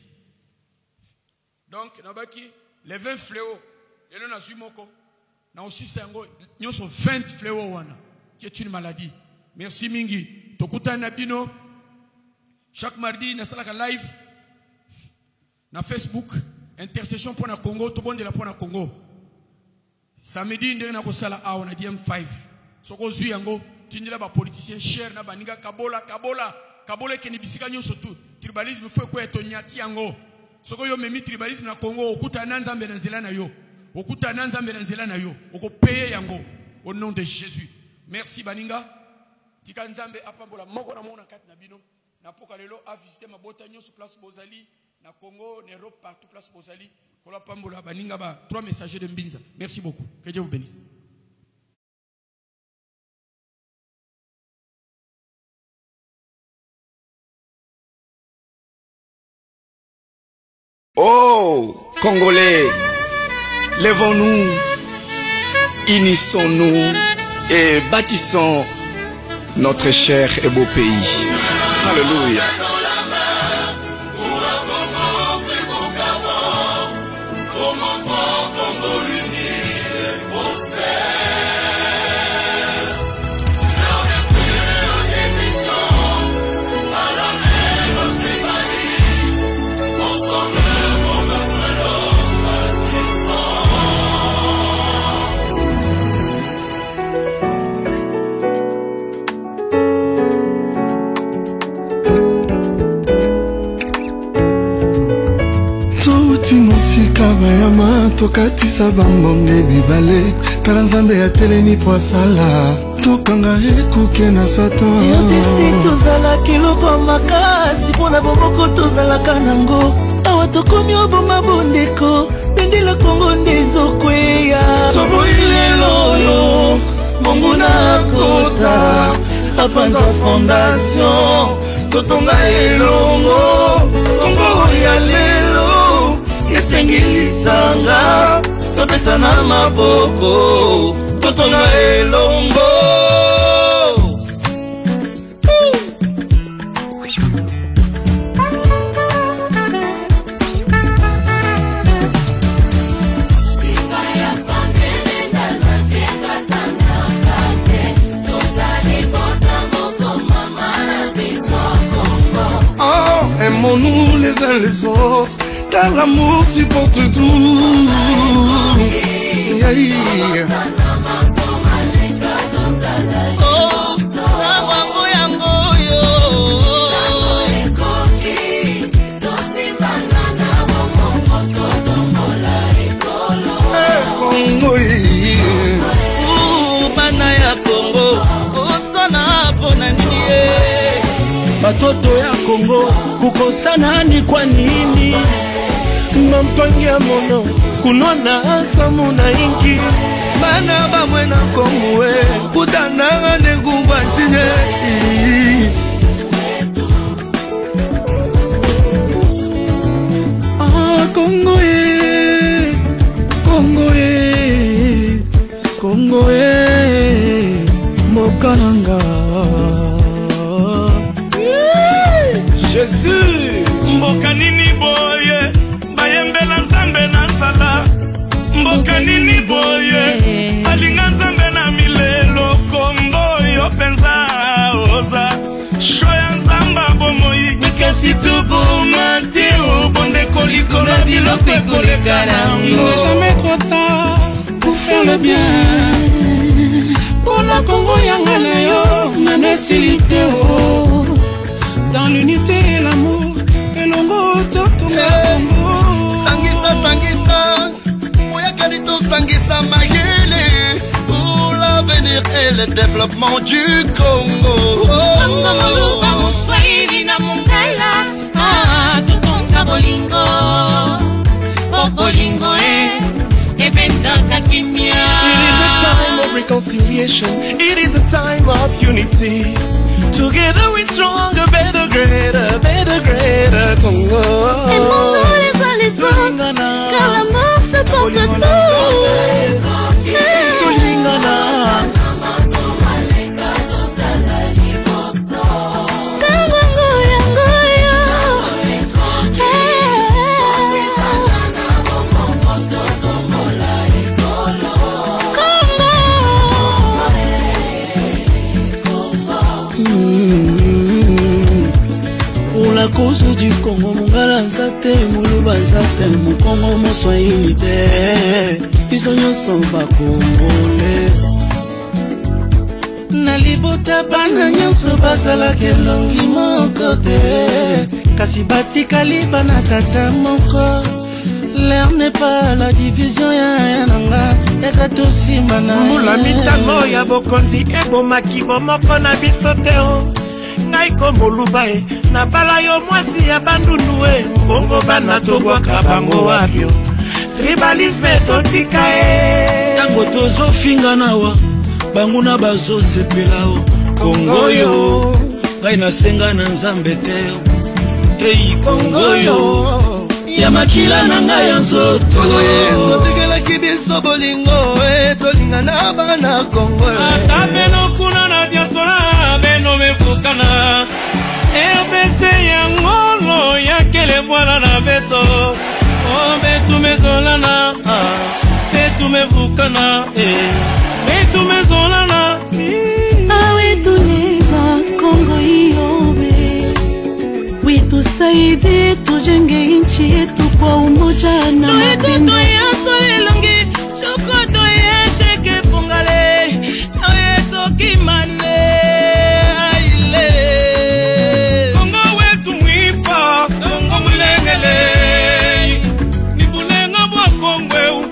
Donc nabaki les 20 fléaux, lelo na zumoko, na aussi sango, nyoso 20 fléaux wana, qui est une maladie. Merci mingi. Tokuta Nabino. Chaque mardi, na salaka live. Na Facebook. Intercession pour na Congo. Tout le monde est là pour na Congo. Samedi, nous avons sala a on a DM5. Soko zui yango. Tindila ba politicien cher na baniga kabola. Kabola keni bisika nyo sotu. Tribalisme fwe kwe tonyati yango. Soko yo memi tribalisme na Congo. Okuta nanzambe na nzela na yo. Okuta nanzambe na nzela na yo. Oko paye yango. Au nom de Jésus. Merci baninga. Tika nzambe apambola moko na mona kati na bino na poka lelo a visiter mabota nyoso place Bozali na Congo na Europe partout place Bozali kola pambola baninga ba 3 messagers de Mbinza. Merci beaucoup. Que Dieu vous bénisse. Oh Congolais, lèvons-nous, unissons-nous et bâtissons notre cher et beau pays. Alléluia. tokatisa bambonge bibale tala nzambe atelemi po asala tokanga ekuke na satan yo desi tozalaki eloko makasi mpona bomoko tozalaka nango awa tokomi oboma bondeko bendela kongo nde ezokweya toboyi lelo oyo monguna kota apanza fondation totonga elongo kongo ya lelo esengilisanga topesa na maboko totonga elongo. Aimons-nous les uns les autres, car l'amour supporte tout. Yeah. Batoto ya Kongo kukosana ni kwa nini? Mampangia mono kunona samu na ingi bana bamwe na Kongo we kutana nengumba chine Kongo e Kongo e Kongo e Mokananga Jésus mboka nini boye bayembela nzambe na nsala mboka nini boye alinga nzambe na milelo kombo yo penza oza shoya nzamba bomoi mikasi tubomati ubonde koliko na biloko ekoleka nango jamais trop tard pour faire le bien pour la Congo yanga na yo na nesilite o dans l'unité et l'amour et l'ongo totonga Congo Sangisa sangisa moya kalito sangisa mayele pour l'avenir et le développement du Congo. Moluba Moswahili na Mongala totonga bolingo bolingo ebendaka kimia. It is a time of reconciliation. It is a time of unity. Together we're stronger, better, greater Congo. Aimons-nous les uns les autres, car l'amour se porte tout. La cause du Congo, Mongala Nzate, Moluba Nzate, Mukongo Moswahili te, biso nyonso bakongole. Na libota bana nyonso bazalaka elongi moko te, kasi batikali bana tata moko. L'air n'est pas la division ya nanga, yaka tosimba na ye. Mula mitano ya bokonzi ebomaki bomoko na biso te o. Naiko Moluba e na bala yo mwasi ya bandundu e bongo bana tobwaka bango wapyo tribalisme totika e tango tozofinga nawa bango na bazosepela o Kongo yo ngai nasenga na nzambe te ei Kongo yo ya makila na ngai ya nzoto totegelaki biso bolingo tolinga na bana Kongo ata beno kuna na diaspora beno mefukana RDC ya ngolo ya kele bwana na beto o betu mezolana betu mefukana betu mezolana awe tuneza Kongo iyobe witusaidie tujenge nchi yetu kwa umoja na mapendo elongi chokoto yesheke pungale nawe tokimane aile Kongo wetu mwipa Kongo mulengele ni bunenga bwa Kongo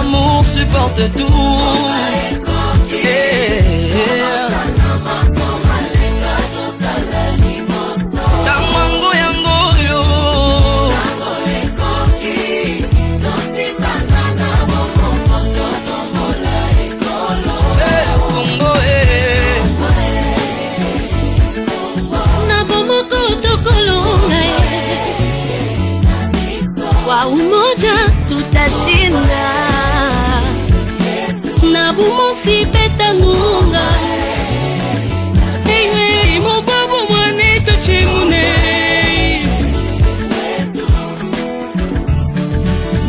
l'amour supporte tout. Tamango yango yo na bomoko tokolonga kwa umoja tutashinda na bumosi betanunga ewe mobabu mwane tochimune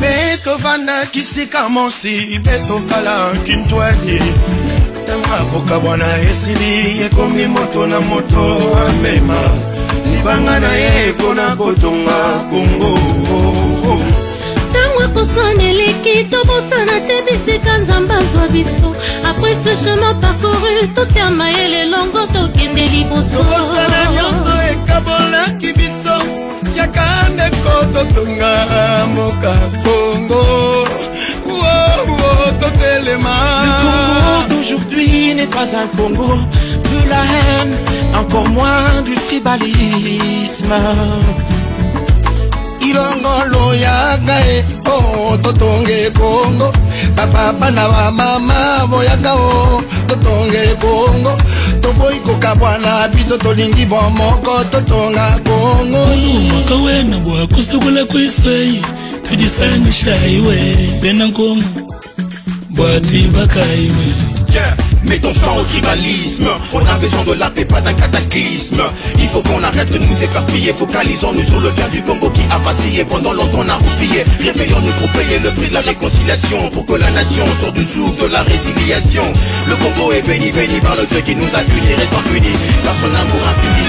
beto vanda kisika mosi beto kala kintwadi tamapoka bwana esili ekomi moto na moto amema libanga na ye kona kotonga Kongo tango koswaneleki tobosana te bisika nzambe azwa biso après ce chemin parcouru toterma ye lelongo tokende liboso tobosana nyonso ekabolaki biso yaka ndeko totonga moka Kongo. Le Congo d'aujourd'hui n'est pas un Congo de la haine, encore moins du tribalisme. Ilongolo yaga oh totonge Congo, papa na mama boyaga oh totonge Congo, toboiko kabwana biso tolingi bomoko totonga Congo. Makawe na bwa kusukula kwisei, tudisanyisha iwe bena Congo. Mettons fin au tribalisme. On a besoin de la paix, pas d'un cataclysme. Il faut qu'on arrête de nous éparpiller. Focalisons-nous sur le cas du Congo qui a vacillé. Pendant longtemps on a roupillé. Réveillons-nous pour payer le prix de la réconciliation, pour que la nation sorte du joug de la résiliation. Le Congo est béni, béni par le Dieu qui nous a unis, restant unis par son amour infini.